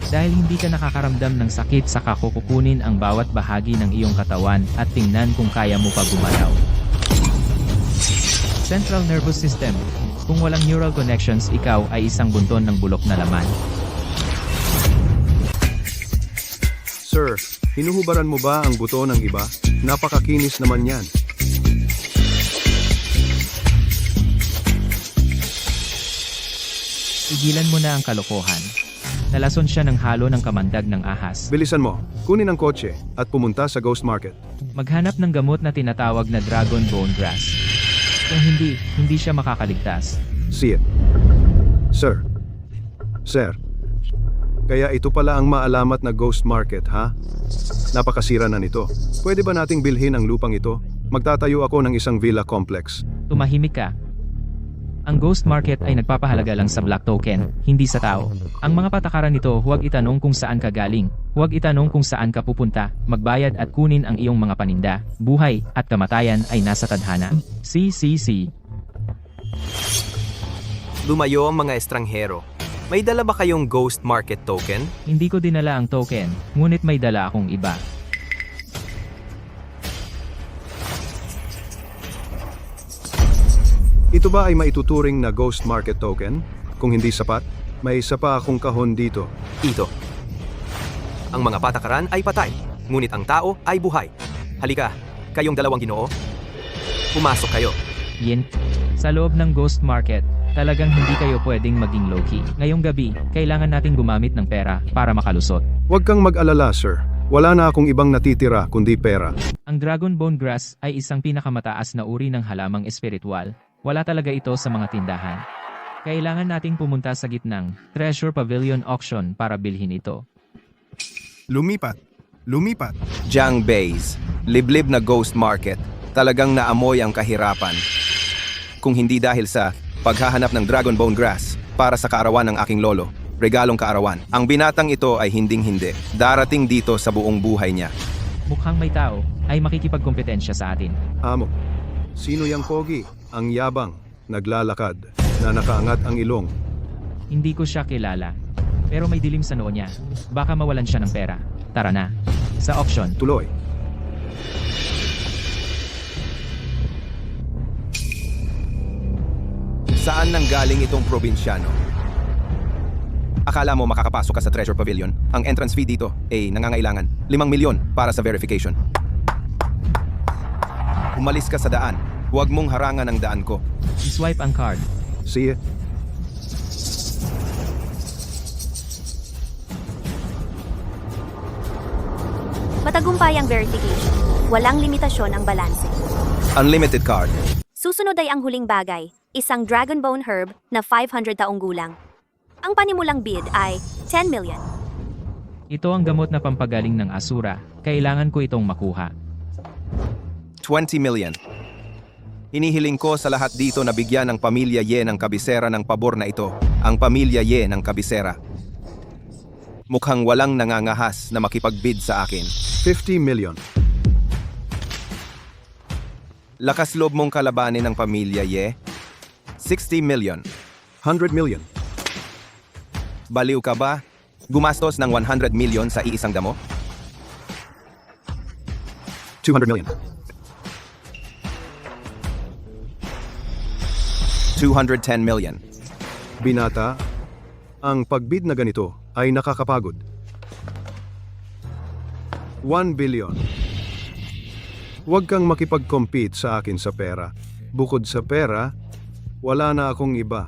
Dahil hindi ka nakakaramdam ng sakit saka kukunin ang bawat bahagi ng iyong katawan at tingnan kung kaya mo pa gumalaw. Central Nervous System. Kung walang neural connections, ikaw ay isang bunton ng bulok na laman. Sir, hinuhubaran mo ba ang buto ng iba? Napakakinis naman yan. Tigilan mo na ang kalokohan. Nalason siya ng halo ng kamandag ng ahas. Bilisan mo. Kunin ang kotse at pumunta sa Ghost Market. Maghanap ng gamot na tinatawag na Dragon Bone Grass. Kung hindi, hindi siya makakaligtas. See it. Sir. Kaya ito pala ang maalamat na Ghost Market, ha? Napakasira na nito. Pwede ba nating bilhin ang lupang ito? Magtatayo ako ng isang villa complex. Tumahimik ka. Ang Ghost Market ay nagpapahalaga lang sa black token, hindi sa tao. Ang mga patakaran nito, huwag itanong kung saan ka galing. Huwag itanong kung saan ka pupunta. Magbayad at kunin ang iyong mga paninda. Buhay at kamatayan ay nasa tadhana. CCC. Lumayo ang mga estranghero. May dala ba kayong Ghost Market token? Hindi ko dinala ang token, ngunit may dala akong iba. Ito ba ay maituturing na Ghost Market token? Kung hindi sapat, may isa pa akong kahon dito. Ito. Ang mga patakaran ay patay, ngunit ang tao ay buhay. Halika, kayong dalawang Ginoo. Pumasok kayo. Yin. Sa loob ng Ghost Market, talagang hindi kayo pwedeng maging low-key. Ngayong gabi, kailangan nating gumamit ng pera para makalusot. Huwag kang mag-alala, sir. Wala na akong ibang natitira kundi pera. Ang Dragon Bone Grass ay isang pinakamataas na uri ng halamang espiritual. Wala talaga ito sa mga tindahan. Kailangan nating pumunta sa gitnang Treasure Pavilion Auction para bilhin ito. Lumipat. Jiang Base, liblib na Ghost Market. Talagang naamoy ang kahirapan. Kung hindi dahil sa paghahanap ng Dragon Bone Grass para sa kaarawan ng aking lolo. regalong kaarawan. Ang binatang ito ay hinding-hindi. Darating dito sa buong buhay niya. Mukhang may tao ay makikipagkompetensya sa atin. Amo, sino yang pogi? Ang yabang, naglalakad, na nakaangat ang ilong. Hindi ko siya kilala. Pero may dilim sa noo niya. Baka mawalan siya ng pera. Tara na. Sa auction. Tuloy. Saan nanggaling itong probinsyano? Akala mo makakapasok ka sa Treasure Pavilion? Ang entrance fee dito ay nangangailangan 5 milyon para sa verification. Umalis ka sa daan. Huwag mong harangan ang daan ko. I-swipe ang card. See it? Matagumpay ang verification. Walang limitasyon ang balanse. Unlimited card. Susunod ay ang huling bagay, isang Dragon Bone Herb na 500 taong gulang. Ang panimulang bid ay 10 million. Ito ang gamot na pampagaling ng Asura. Kailangan ko itong makuha. 20 million. Hinihiling ko sa lahat dito na bigyan ng pamilya Ye ng kabisera ng pabor na ito. Ang pamilya Ye ng kabisera. Mukhang walang nangangahas na makipagbid sa akin. 50 million. Lakas loob mong kalabanin ng pamilya Ye. 60 million. 100 million. Baliw ka ba? Gumastos ng 100 million sa iisang damo? 200 million. 210 million. Binata, ang pagbid na ganito ay nakakapagod. 1 billion. Huwag kang makipag-compete sa akin sa pera. Bukod sa pera, wala na akong iba.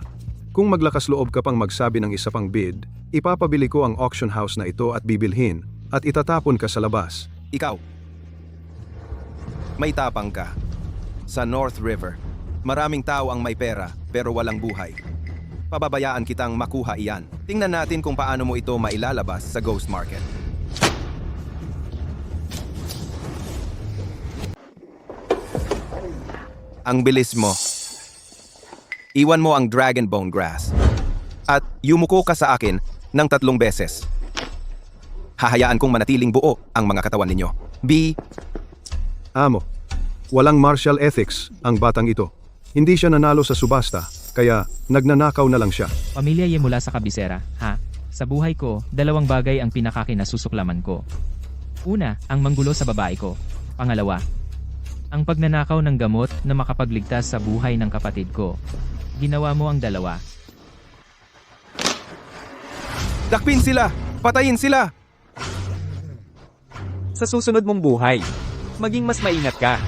Kung maglakas loob ka pang magsabi ng isa pang bid, ipapabili ko ang auction house na ito at bibilhin at itatapon ka sa labas. Ikaw. May tapang ka. Sa North River, maraming tao ang may pera pero walang buhay. Pababayaan kitang makuha iyan. Tingnan natin kung paano mo ito mailalabas sa ghost market. Ang bilis mo. Iwan mo ang Dragon Bone Grass. At yumuko ka sa akin ng 3 beses. Hahayaan kong manatiling buo ang mga katawan ninyo. B. Amo, walang martial ethics ang batang ito. Hindi siya nanalo sa subasta, kaya nagnanakaw na lang siya. Pamilya Ye mula sa kabisera, ha? Sa buhay ko, 2 bagay ang pinakakinasusuklaman ko. Una, ang manggulo sa babae ko. Pangalawa, ang pagnanakaw ng gamot na makapagligtas sa buhay ng kapatid ko. Ginawa mo ang 2. Dakpin sila! Patayin sila! Sa susunod mong buhay, maging mas maingat ka.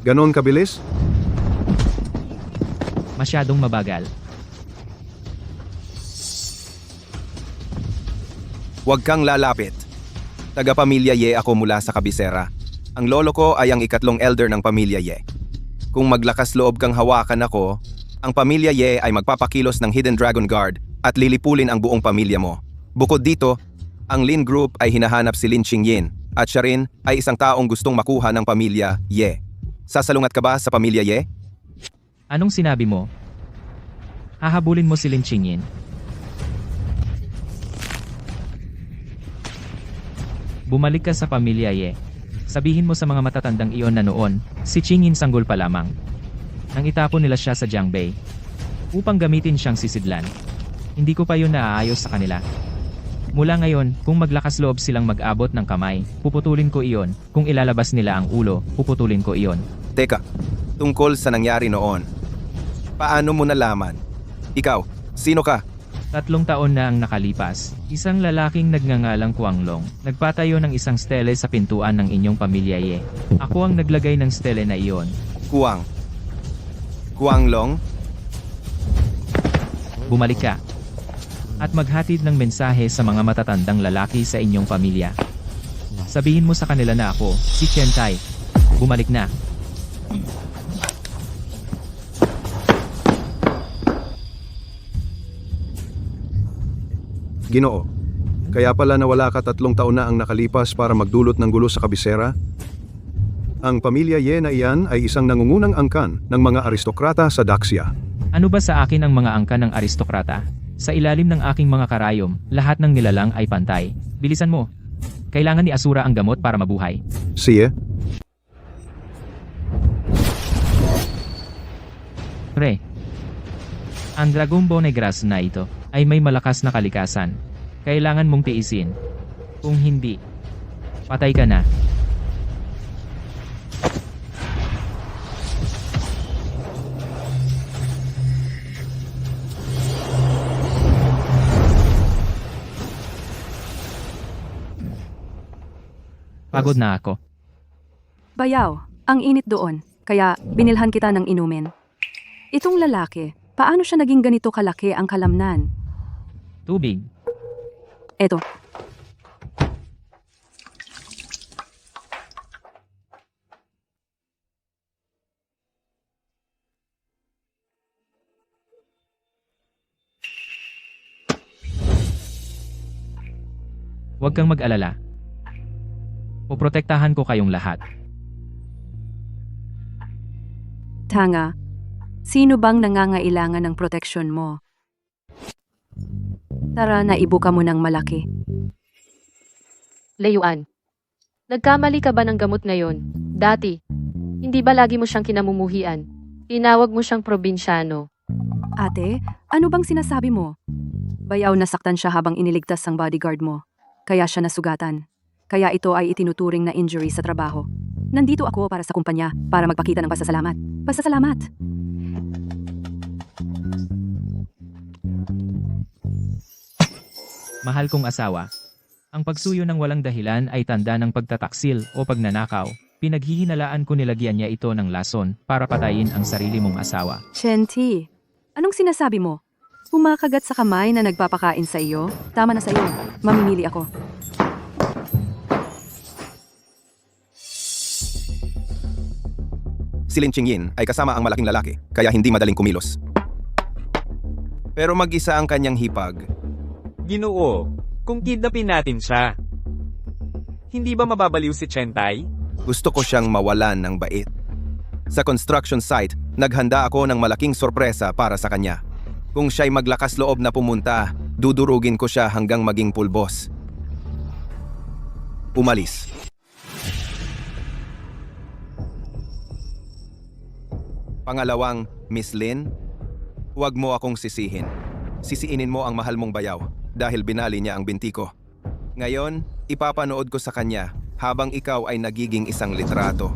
Ganon kabilis? Masyadong mabagal. Huwag kang lalapit. Taga-pamilya Ye ako mula sa kabisera. Ang lolo ko ay ang 3 elder ng pamilya Ye. Kung maglakas loob kang hawakan ako, ang pamilya Ye ay magpapakilos ng Hidden Dragon Guard at lilipulin ang buong pamilya mo. Bukod dito, ang Lin Group ay hinahanap si Lin Qingyin at siya rin ay isang taong gustong makuha ng pamilya Ye. Sasalungat ka ba sa pamilya Ye? Anong sinabi mo? Hahabulin mo si Lin Qingyin. Bumalik ka sa pamilya Ye. Sabihin mo sa mga matatandang iyon na noon, si Qingyin sanggol pa lamang. Nang itapon nila siya sa Jiangbei upang gamitin siyang sisidlan. Hindi ko pa yun naaayos sa kanila. Mula ngayon, kung maglakas loob silang mag-abot ng kamay, puputulin ko iyon. Kung ilalabas nila ang ulo, puputulin ko iyon. Teka, tungkol sa nangyari noon. Paano mo nalaman? Ikaw, sino ka? 3 taon na ang nakalipas. Isang lalaking nagngangalang Kuanglong, nagpatayo ng isang stele sa pintuan ng inyong pamilya Ye. Ako ang naglagay ng stele na iyon. Kuanglong? Bumalik ka. At maghatid ng mensahe sa mga matatandang lalaki sa inyong pamilya. Sabihin mo sa kanila na ako, si Chen Tai. Bumalik na. Ginoo, kaya pala nawala ka 3 taon na ang nakalipas para magdulot ng gulo sa kabisera? Ang pamilya Ye na iyan ay isang nangungunang angkan ng mga aristokrata sa Daxia. Ano ba sa akin ang mga angka ng aristokrata? Sa ilalim ng aking mga karayom, lahat ng nilalang ay pantay. Bilisan mo. Kailangan ni Asura ang gamot para mabuhay. Siya? Pre, ang Dragon Bone Negras na ito ay may malakas na kalikasan. Kailangan mong tiisin. Kung hindi, patay ka na. Pagod na ako. Bayaw, ang init doon, kaya binilhan kita ng inumin. Itong lalaki, paano siya naging ganito kalaki ang kalamnan? Tubig. Eto, Huwag kang mag-alala. Poprotektahan ko kayong lahat. tanga. Sino bang nangangailangan ng proteksyon mo? Tara na ibuka mo ng malaki. Layuan. Nagkamali ka ba ng gamot ngayon? Dati. Hindi ba lagi mo siyang kinamumuhian? Tinawag mo siyang probinsyano. Ate, ano bang sinasabi mo? Bayaw, nasaktan siya habang iniligtas ang bodyguard mo. Kaya siya nasugatan. Kaya ito ay itinuturing na injury sa trabaho. Nandito ako para sa kumpanya, para magpakita ng pasasalamat. Pasasalamat! Mahal kong asawa. Ang pagsuyo ng walang dahilan ay tanda ng pagtataksil o pagnanakaw. Pinaghihinalaan ko nilagyan niya ito ng lason para patayin ang sarili mong asawa. Chenti, anong sinasabi mo? Pumakagat sa kamay na nagpapakain sa iyo? Tama na sa iyo. Mamimili ako. Si Lin Qingyin ay kasama ang malaking lalaki, kaya hindi madaling kumilos. Pero mag-isa ang kanyang hipag. Ginoo, kung kidnapin natin siya, hindi ba mababaliw si Chentay? Gusto ko siyang mawalan ng bait. Sa construction site, naghanda ako ng malaking sorpresa para sa kanya. Kung siya'y maglakas loob na pumunta, dudurugin ko siya hanggang maging pulbos. Umalis. Pangalawang, Miss Lin, huwag mo akong sisihin. Sisiinin mo ang mahal mong bayaw dahil binali niya ang binti ko. Ngayon, ipapanood ko sa kanya habang ikaw ay nagiging isang litrato.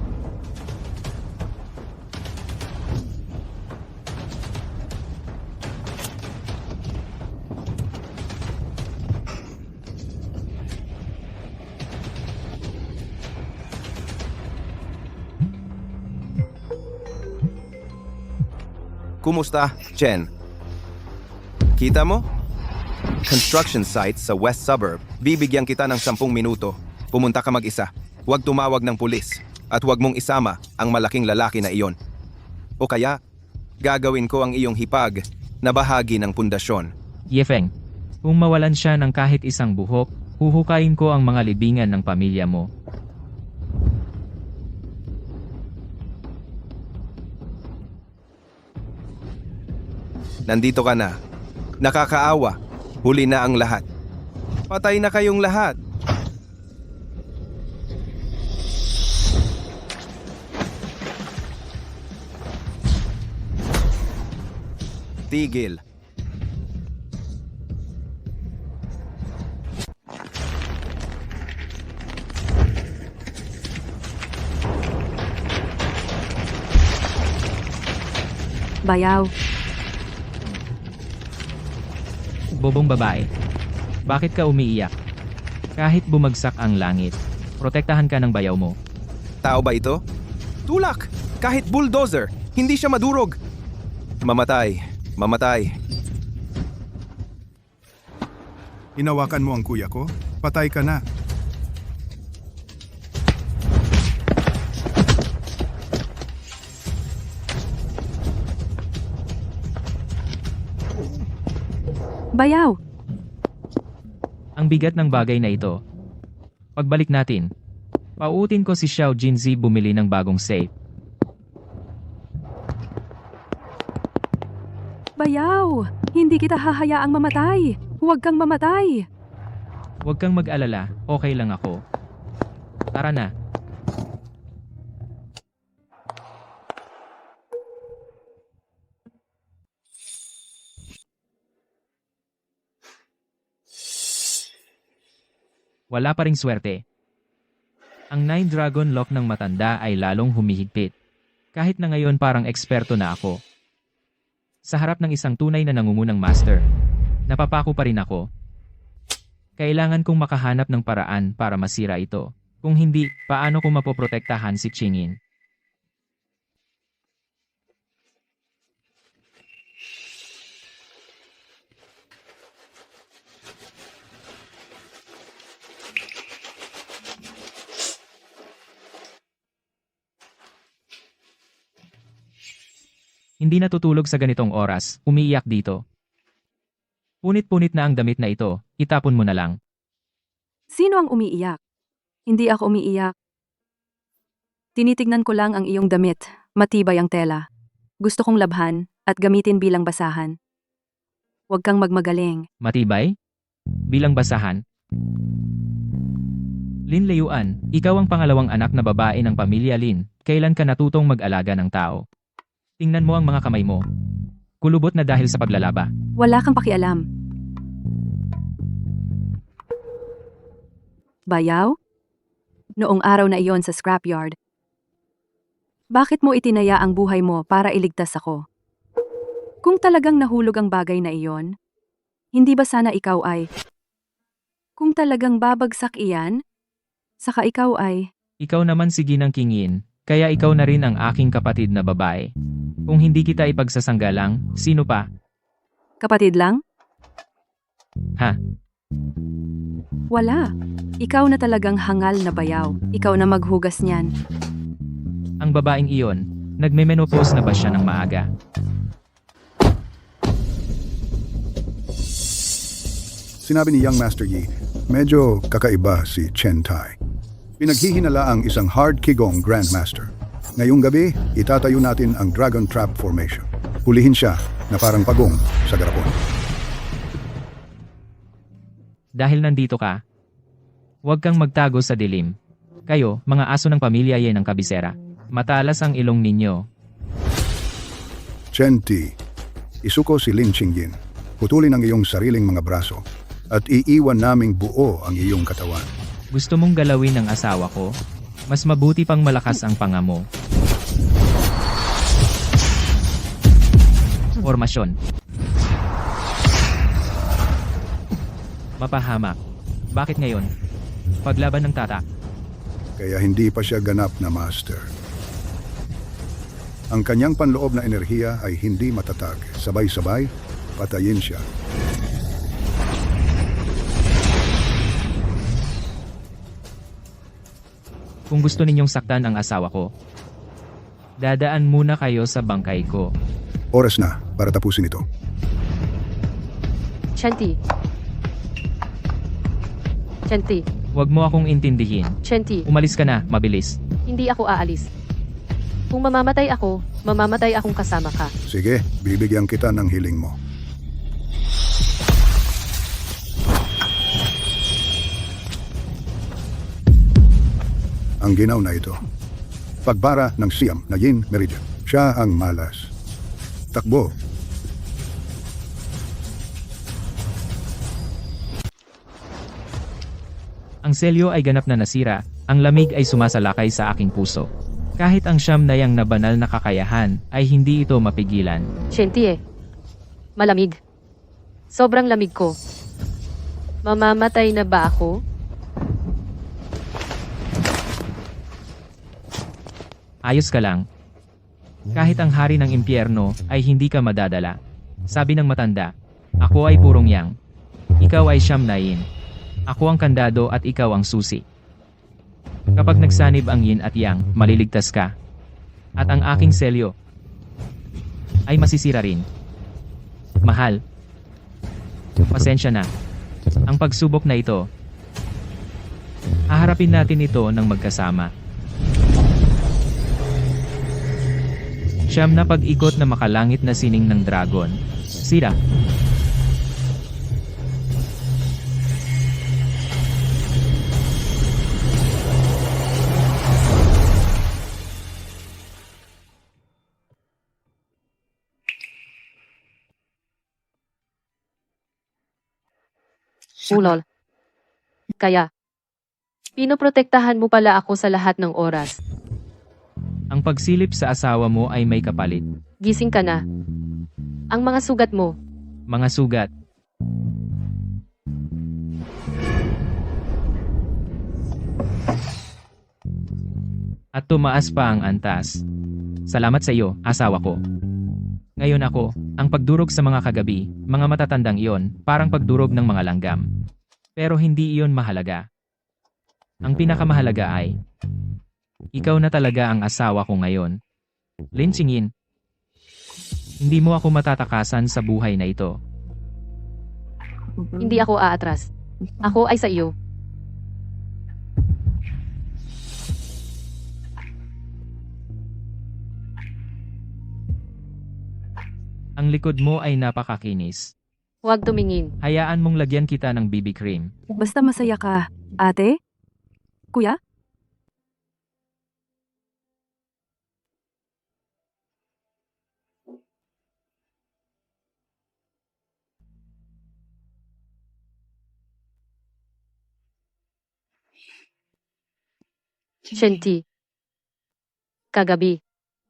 Kumusta, Chen? Kita mo? Construction site sa West Suburb. Bibigyan kita ng 10 minuto. Pumunta ka mag-isa. Huwag tumawag ng pulis. At huwag mong isama ang malaking lalaki na iyon. O kaya, gagawin ko ang iyong hipag na bahagi ng pundasyon. Yefeng, kung mawalan siya ng kahit isang buhok, huhukayin ko ang mga libingan ng pamilya mo. Nandito ka na. Nakakaawa. Huli na ang lahat. Patay na kayong lahat. Tigil. Bayaw, Bobong babae. Bakit ka umiiyak? Kahit bumagsak ang langit, protektahan ka ng bayaw mo. Tao ba ito? Tulak! Kahit bulldozer, hindi siya madurog. Mamatay. Mamatay. Hinawakan mo ang kuya ko? Patay ka na. bayaw! Ang bigat ng bagay na ito. Pagbalik natin, pauutin ko si Xiao Jinzi bumili ng bagong safe. Hindi kita hahayaang mamatay. Huwag kang mamatay. Huwag kang mag-alala, okay lang ako. Tara na. Wala pa ring swerte. Ang 9 Dragon Lock ng matanda ay lalong humihigpit. Kahit na ngayon parang eksperto na ako. Sa harap ng isang tunay na nangungunang master, napapako pa rin ako. Kailangan kong makahanap ng paraan para masira ito. Kung hindi, paano ko mapoprotektahan si Chingin? Hindi natutulog sa ganitong oras, umiiyak dito. Punit-punit na ang damit na ito, itapon mo na lang. Sino ang umiiyak? Hindi ako umiiyak. Tinitignan ko lang ang iyong damit, matibay ang tela. Gusto kong labhan at gamitin bilang basahan. Huwag kang magmagaling. Matibay? Bilang basahan? Lin Layuan, ikaw ang pangalawang anak na babae ng pamilya Lin. Kailan ka natutong mag-alaga ng tao? Tingnan mo ang mga kamay mo. Kulubot na dahil sa paglalaba. Wala kang pakialam. Bayaw? Noong araw na iyon sa scrapyard. Bakit mo itinaya ang buhay mo para iligtas ako? Kung talagang nahulog ang bagay na iyon, hindi ba sana ikaw ay... Kung talagang babagsak iyan, saka ikaw ay... Ikaw naman si Ginang Kingin, kaya ikaw na rin ang aking kapatid na babae. Kung hindi kita ipagsasanggalang, sino pa? Kapatid lang? Ha? Wala. Ikaw na talagang hangal na bayaw. Ikaw na maghugas niyan. Ang babaeng iyon, nagme-menopause na ba siya ng maaga? Sinabi ni Young Master Yi, medyo kakaiba si Chen Tai. Pinaghihinala ang isang hard Qigong Grandmaster. Ngayong gabi, itatayo natin ang Dragon Trap Formation. Hulihin siya na parang pagong sa garapon. Dahil nandito ka, huwag kang magtago sa dilim. Kayo, mga aso ng pamilya Yen ng kabisera. Matalas ang ilong ninyo. Chen Ti, isuko si Lin Qingyin. Putulin ang iyong sariling mga braso at iiwan naming buo ang iyong katawan. Gusto mong galawin ng asawa ko? Mas mabuti pang malakas ang panga mo. Formasyon. Mapahamak. Bakit ngayon? Paglaban ng tatak. Kaya hindi pa siya ganap na master. Ang kanyang panloob na enerhiya ay hindi matatag. Sabay-sabay, patayin siya. Kung gusto ninyong saktan ang asawa ko, dadaan muna kayo sa bangkay ko. Oras na para tapusin ito. Chanti. Chanti. Huwag mo akong intindihin. Chanti. Umalis ka na, mabilis. Hindi ako aalis. Kung mamamatay ako, mamamatay akong kasama ka. Sige, bibigyan kita ng hiling mo. Ang ginaw na ito. Pagbara ng siyam na Yin Meridian. Siya ang malas. Takbo. Ang selyo ay ganap na nasira, ang lamig ay sumasalakay sa aking puso. Kahit ang siyam na yang na banal na kakayahan, ay hindi ito mapigilan. Chanti eh. Malamig. Sobrang lamig ko. Mamamatay na ba ako? Ayos ka lang. Kahit ang hari ng impyerno ay hindi ka madadala. Sabi ng matanda, ako ay purong yang. Ikaw ay siyam na yin. Ako ang kandado at ikaw ang susi. Kapag nagsanib ang yin at yang, maliligtas ka. At ang aking selyo ay masisira rin. Mahal. Pasensya na. Ang pagsubok na ito, haharapin natin ito ng magkasama. Siyam na pag-ikot na makalangit na sining ng dragon. Sira. Ulol. Kaya, pinoprotektahan mo pala ako sa lahat ng oras. Ang pagsilip sa asawa mo ay may kapalit. Gising ka na. Ang mga sugat mo, Mga sugat. At tumaas pa ang antas. Salamat sa iyo, asawa ko. Ngayon ako, ang pagdurog sa mga kagabi, mga matatandang iyon, parang pagdurog ng mga langgam. Pero hindi iyon mahalaga. Ang pinakamahalaga ay, ikaw na talaga ang asawa ko ngayon. Lin Qingyin, hindi mo ako matatakasan sa buhay na ito. hindi ako aatras. Ako ay sa iyo. Ang likod mo ay napakakinis. Huwag tumingin. Hayaan mong lagyan kita ng BB cream. Basta masaya ka. Ate? Kuya? Shinty. Kagabi.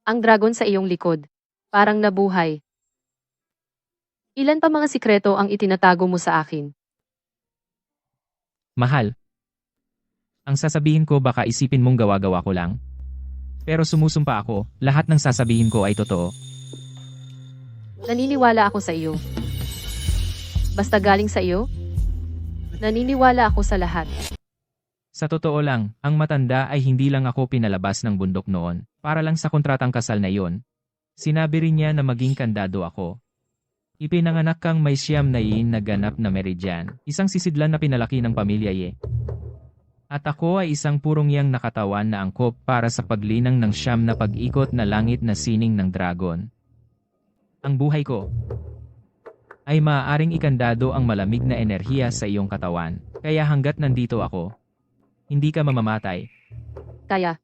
Ang dragon sa iyong likod. Parang nabuhay. Ilan pa mga sikreto ang itinatago mo sa akin? Mahal. Ang sasabihin ko baka isipin mong gawa-gawa ko lang. Pero sumusumpa ako, lahat ng sasabihin ko ay totoo. Naniniwala ako sa iyo. Basta galing sa iyo? Naniniwala ako sa lahat. Sa totoo lang, ang matanda ay hindi lang ako pinalabas ng bundok noon, para lang sa kontratang kasal na iyon. Sinabi rin niya na maging kandado ako. Ipinanganak kang may siyam na yin na ganap na Meridian, isang sisidlan na pinalaki ng pamilya Ye. At ako ay isang purong yang nakatawan na angkop para sa paglinang ng siyam na pag-ikot na langit na sining ng dragon. Ang buhay ko ay maaaring ikandado ang malamig na enerhiya sa iyong katawan, kaya hanggat nandito ako, hindi ka mamamatay. Kaya,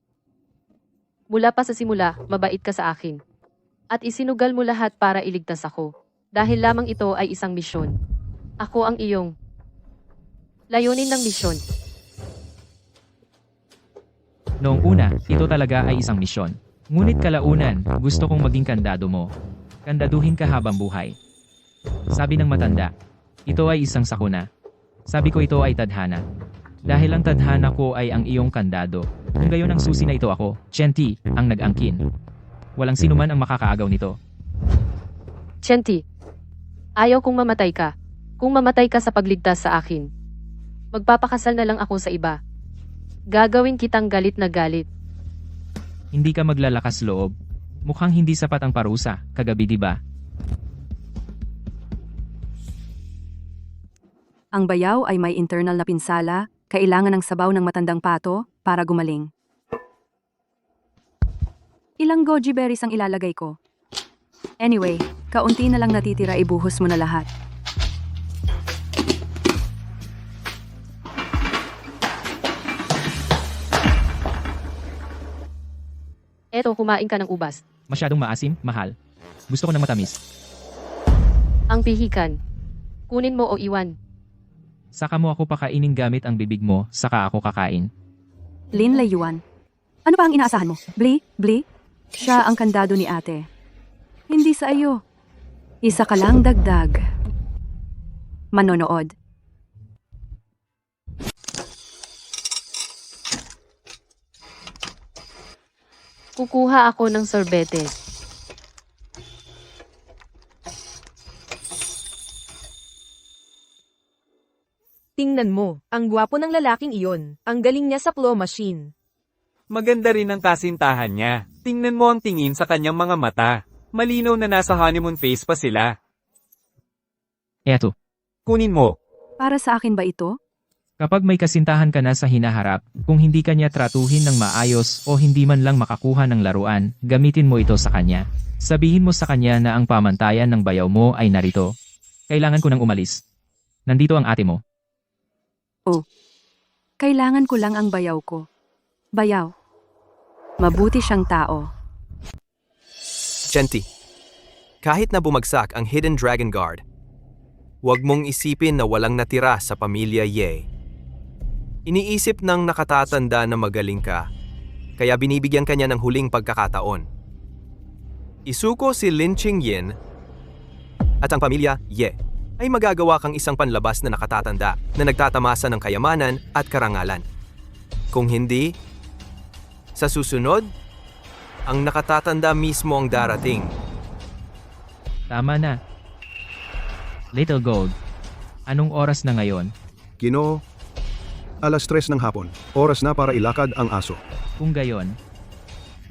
mula pa sa simula, mabait ka sa akin. At isinugal mo lahat para iligtas ako. Dahil lamang ito ay isang misyon. Ako ang iyong layunin ng misyon. Noong una, ito talaga ay isang misyon. Ngunit kalaunan, gusto kong maging kandado mo. Kandaduhin ka habang buhay. Sabi ng matanda, ito ay isang sakuna. Sabi ko ito ay tadhana. Dahil ang tadhana ko ay ang iyong kandado. Kung gayon ang susi na ito ako, Shinty, ang nag-angkin. Walang sinuman ang makakaagaw nito. Shinty, ayaw kong mamatay ka. Kung mamatay ka sa pagligtas sa akin, magpapakasal na lang ako sa iba. Gagawin kitang galit na galit. Hindi ka maglalakas loob. Mukhang hindi sapat ang parusa, kagabi di ba? Ang bayaw ay may internal na pinsala, kailangan ng sabaw ng matandang pato para gumaling. Ilang goji berries ang ilalagay ko. Anyway, kaunti na lang natitira, ibuhos mo na lahat. Eto, kumain ka ng ubas. Masyadong maasim, mahal. Gusto ko ng matamis. Ang pihikan. Kunin mo o iwan. Saka mo ako pakainin gamit ang bibig mo, saka ako kakain. Lin Layuan. Ano pa ang inaasahan mo? Bli? Siya ang kandado ni ate. Hindi sa iyo. Isa ka lang dagdag. Manonood. Kukuha ako ng sorbetes. Tingnan mo, ang gwapo ng lalaking iyon. Ang galing niya sa claw machine. Maganda rin ang kasintahan niya. Tingnan mo ang tingin sa kanyang mga mata. Malinaw na nasa honeymoon phase pa sila. Eto, Kunin mo. Para sa akin ba ito? kapag may kasintahan ka na sa hinaharap, kung hindi kanya tratuhin ng maayos o hindi man lang makakuha ng laruan, gamitin mo ito sa kanya. Sabihin mo sa kanya na ang pamantayan ng bayaw mo ay narito. Kailangan ko nang umalis. Nandito ang ate mo. Kailangan ko lang ang bayaw ko. Bayaw. Mabuti siyang tao. Shinty. Kahit na bumagsak ang Hidden Dragon Guard, Huwag mong isipin na walang natira sa pamilya Ye. Iniisip ng nakatatanda na magaling ka, kaya binibigyan kanya ng huling pagkakataon. Isuko si Lin Qingyin at ang pamilya Ye ay magagawa kang isang panlabas na nakatatanda na nagtatamasa ng kayamanan at karangalan. Kung hindi, sa susunod, ang nakatatanda mismo ang darating. Tama na. Little Gold, anong oras na ngayon? Ginoo, 3:00 ng hapon. Oras na para ilakad ang aso. Kung gayon,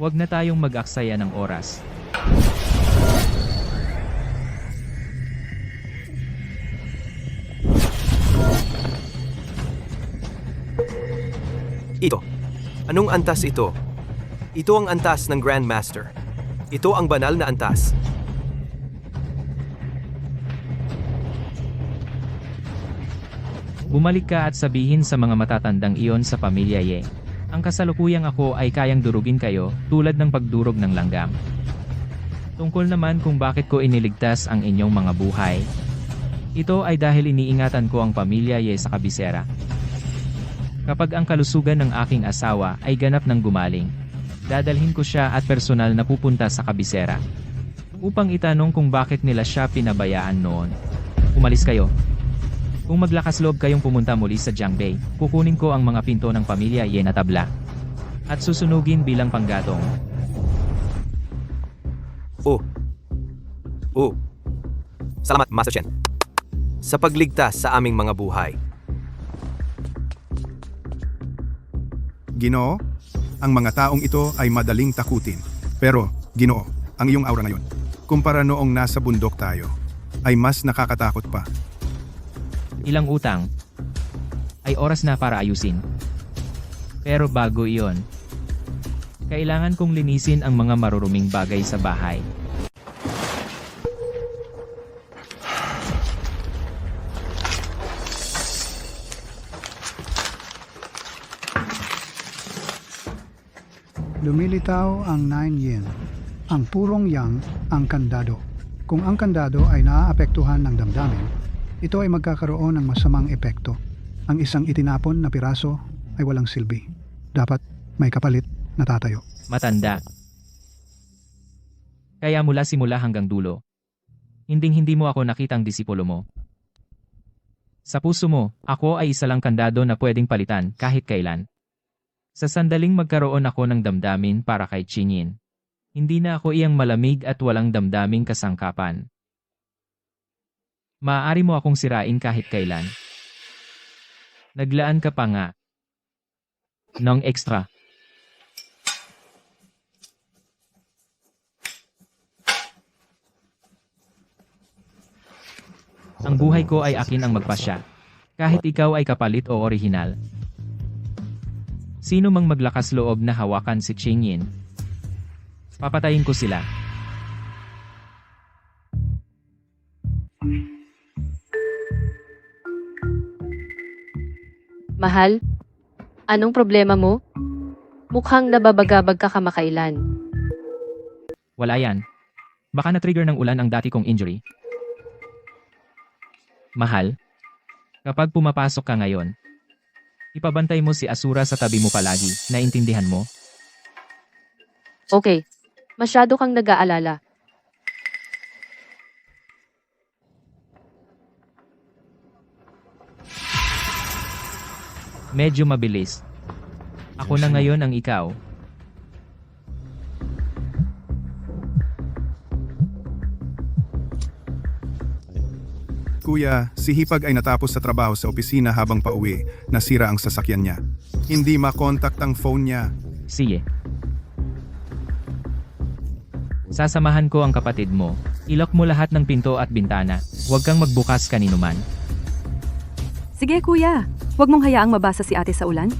huwag na tayong mag-aksaya ng oras. Ito. Anong antas ito? Ito ang antas ng Grandmaster. Ito ang banal na antas. Bumalik ka at sabihin sa mga matatandang iyon sa pamilya Ye. Ang kasalukuyang ako ay kayang durugin kayo tulad ng pagdurog ng langgam. Tungkol naman kung bakit ko iniligtas ang inyong mga buhay. Ito ay dahil iniingatan ko ang pamilya Ye sa kabisera. Kapag ang kalusugan ng aking asawa ay ganap ng gumaling, dadalhin ko siya at personal na pupunta sa kabisera. Upang itanong kung bakit nila siya pinabayaan noon. Umalis kayo. Kung maglakas loob kayong pumunta muli sa Jiangbei, kukunin ko ang mga pinto ng pamilya Ye na tabla. At susunugin bilang panggatong. Salamat, Master Chen. Sa pagligtas sa aming mga buhay. Ginoo, ang mga taong ito ay madaling takutin. Pero, Ginoo, ang iyong aura ngayon, kumpara noong nasa bundok tayo, ay mas nakakatakot pa. Ilang utang ay oras na para ayusin. Pero bago iyon, kailangan kong linisin ang mga maruruming bagay sa bahay. Lumilitaw ang 9 yen. Ang purong yang ang kandado. Kung ang kandado ay naaapektuhan ng damdamin, ito ay magkakaroon ng masamang epekto. Ang isang itinapon na piraso ay walang silbi. Dapat may kapalit na tatayo. Matanda. Kaya mula simula hanggang dulo, hindi mo ako nakitang disipulo mo. Sa puso mo, ako ay isa lang kandado na pwedeng palitan kahit kailan. Sa sandaling magkaroon ako ng damdamin para kay Qingyin, hindi na ako iyang malamig at walang damdaming kasangkapan. Maaari mo akong sirain kahit kailan. Naglaan ka pa nga ng extra. Ang buhay ko ay akin ang magpasya, kahit ikaw ay kapalit o orihinal. Sino mang maglakas loob na hawakan si Qingyin, papatayin ko sila. Mahal? Anong problema mo? Mukhang nababagabag ka kamakailan. Wala yan. Baka na-trigger ng ulan ang dati kong injury. Mahal? Kapag pumapasok ka ngayon, ipabantay mo si Asura sa tabi mo palagi, naintindihan mo? Okay. Masyado kang nag-aalala. Medyo mabilis. Ako na ngayon ang ikaw. Kuya, si Hipag ay natapos sa trabaho sa opisina habang pauwi, nasira ang sasakyan niya. Hindi makontak ang phone niya. Sige. Sasamahan ko ang kapatid mo. Ilok mo lahat ng pinto at bintana. Huwag kang magbukas kanino man. Sige kuya, huwag mong hayaang mabasa si ate sa ulan.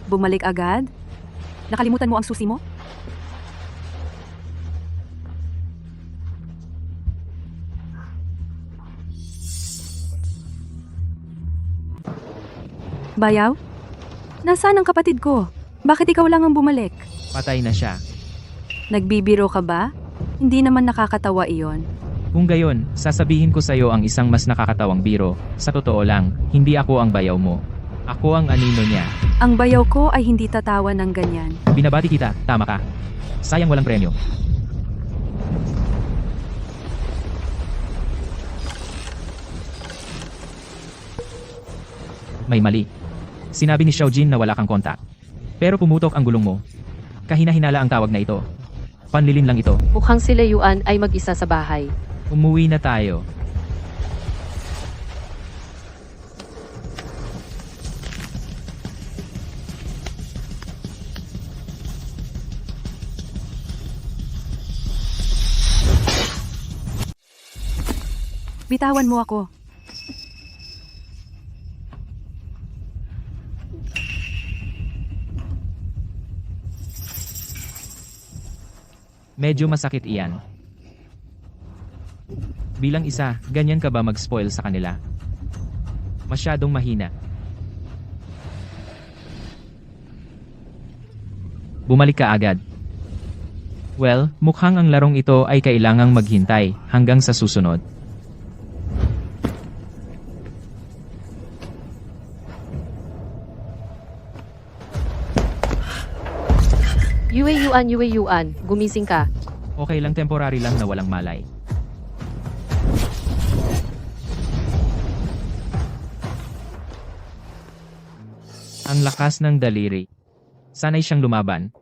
Bumalik agad? Nakalimutan mo ang susi mo? Bayaw? Nasaan ang kapatid ko? Bakit ikaw lang ang bumalik? Patay na siya. Nagbibiro ka ba? Hindi naman nakakatawa iyon. Kung gayon, sasabihin ko sa'yo ang isang mas nakakatawang biro. Sa totoo lang, hindi ako ang bayaw mo. Ako ang anino niya. Ang bayaw ko ay hindi tatawa ng ganyan. Binabati kita, tama ka. Sayang walang premyo. May mali. Sinabi ni Xiaojin na wala kang kontak. Pero pumutok ang gulong mo. Kahina-hinala ang tawag na ito. Panlilin lang ito. Mukhang si Yuan ay mag-isa sa bahay. Umuwi na tayo. Bitawan mo ako. Medyo masakit iyan. Bilang isa, ganyan ka ba mag-spoil sa kanila? Masyadong mahina. Bumalik ka agad. Well, mukhang ang larong ito ay kailangang maghintay hanggang sa susunod. Yue Yuan, gumising ka. Okay lang, temporary lang na walang malay. Ang lakas ng daliri. Sanay siyang lumaban.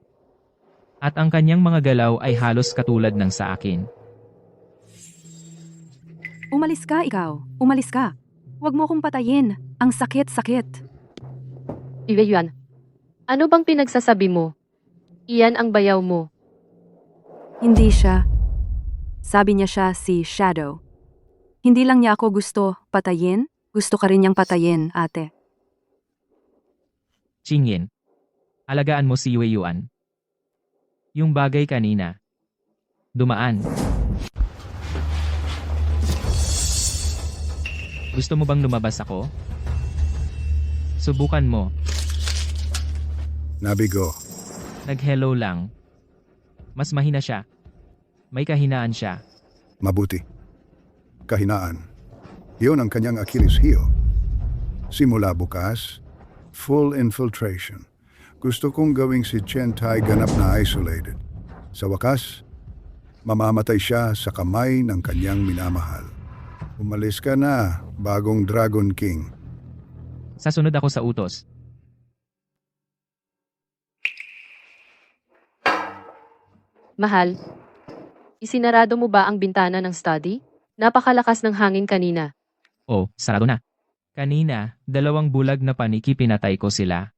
At ang kanyang mga galaw ay halos katulad ng sa akin. Umalis ka, ikaw. Umalis ka. Huwag mo akong patayin. Ang sakit-sakit. Yue Yuan, ano bang pinagsasabi mo? Iyan ang bayaw mo. Hindi siya. Sabi niya siya si Shadow. Hindi lang niya ako gusto patayin, gusto ka rin niyang patayin, ate. Qingyin. Alagaan mo si Yue Yuan. Yung bagay kanina. Dumaan. Gusto mo bang lumabas ako? Subukan mo. Nabigo. Nag-hello lang. Mas mahina siya. May kahinaan siya. Mabuti. Kahinaan. Iyon ang kanyang Achilles heel. Simula bukas, full infiltration. Gusto kong gawing si Chen Tai ganap na isolated. Sa wakas, mamamatay siya sa kamay ng kanyang minamahal. Umalis ka na, bagong Dragon King. Sasunod ako sa utos. Mahal, isinarado mo ba ang bintana ng study? Napakalakas ng hangin kanina. Oh, sarado na. Kanina, 2 bulag na paniki pinatay ko sila.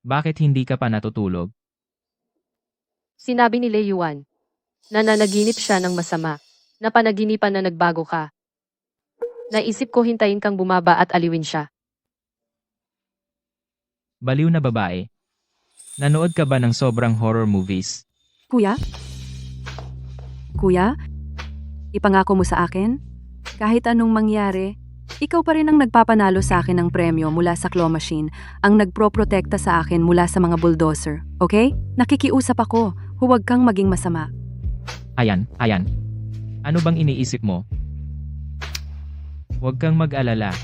Bakit hindi ka pa natutulog? Sinabi ni Yuan na nanaginip siya ng masama, na panaginipan na nagbago ka. Naisip ko hintayin kang bumaba at aliwin siya. Baliw na babae. Nanood ka ba ng sobrang horror movies? Kuya? Kuya? Ipangako mo sa akin? Kahit anong mangyari, ikaw pa rin ang nagpapanalo sa akin ng premyo mula sa claw machine, ang nagproprotekta sa akin mula sa mga bulldozer, okay? Nakikiusap ako, huwag kang maging masama. Ayan. Ano bang iniisip mo? Huwag kang mag-alala.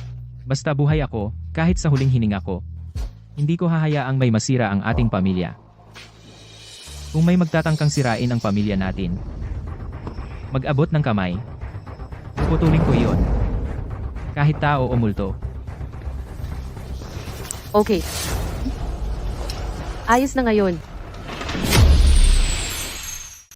Basta buhay ako, kahit sa huling hininga ko. Hindi ko hahayaang may masira ang ating pamilya. Kung may magtatangkang sirain ang pamilya natin, mag-abot ng kamay. Puputulin ko iyon. Kahit tao o multo. Okay. Ayos na ngayon.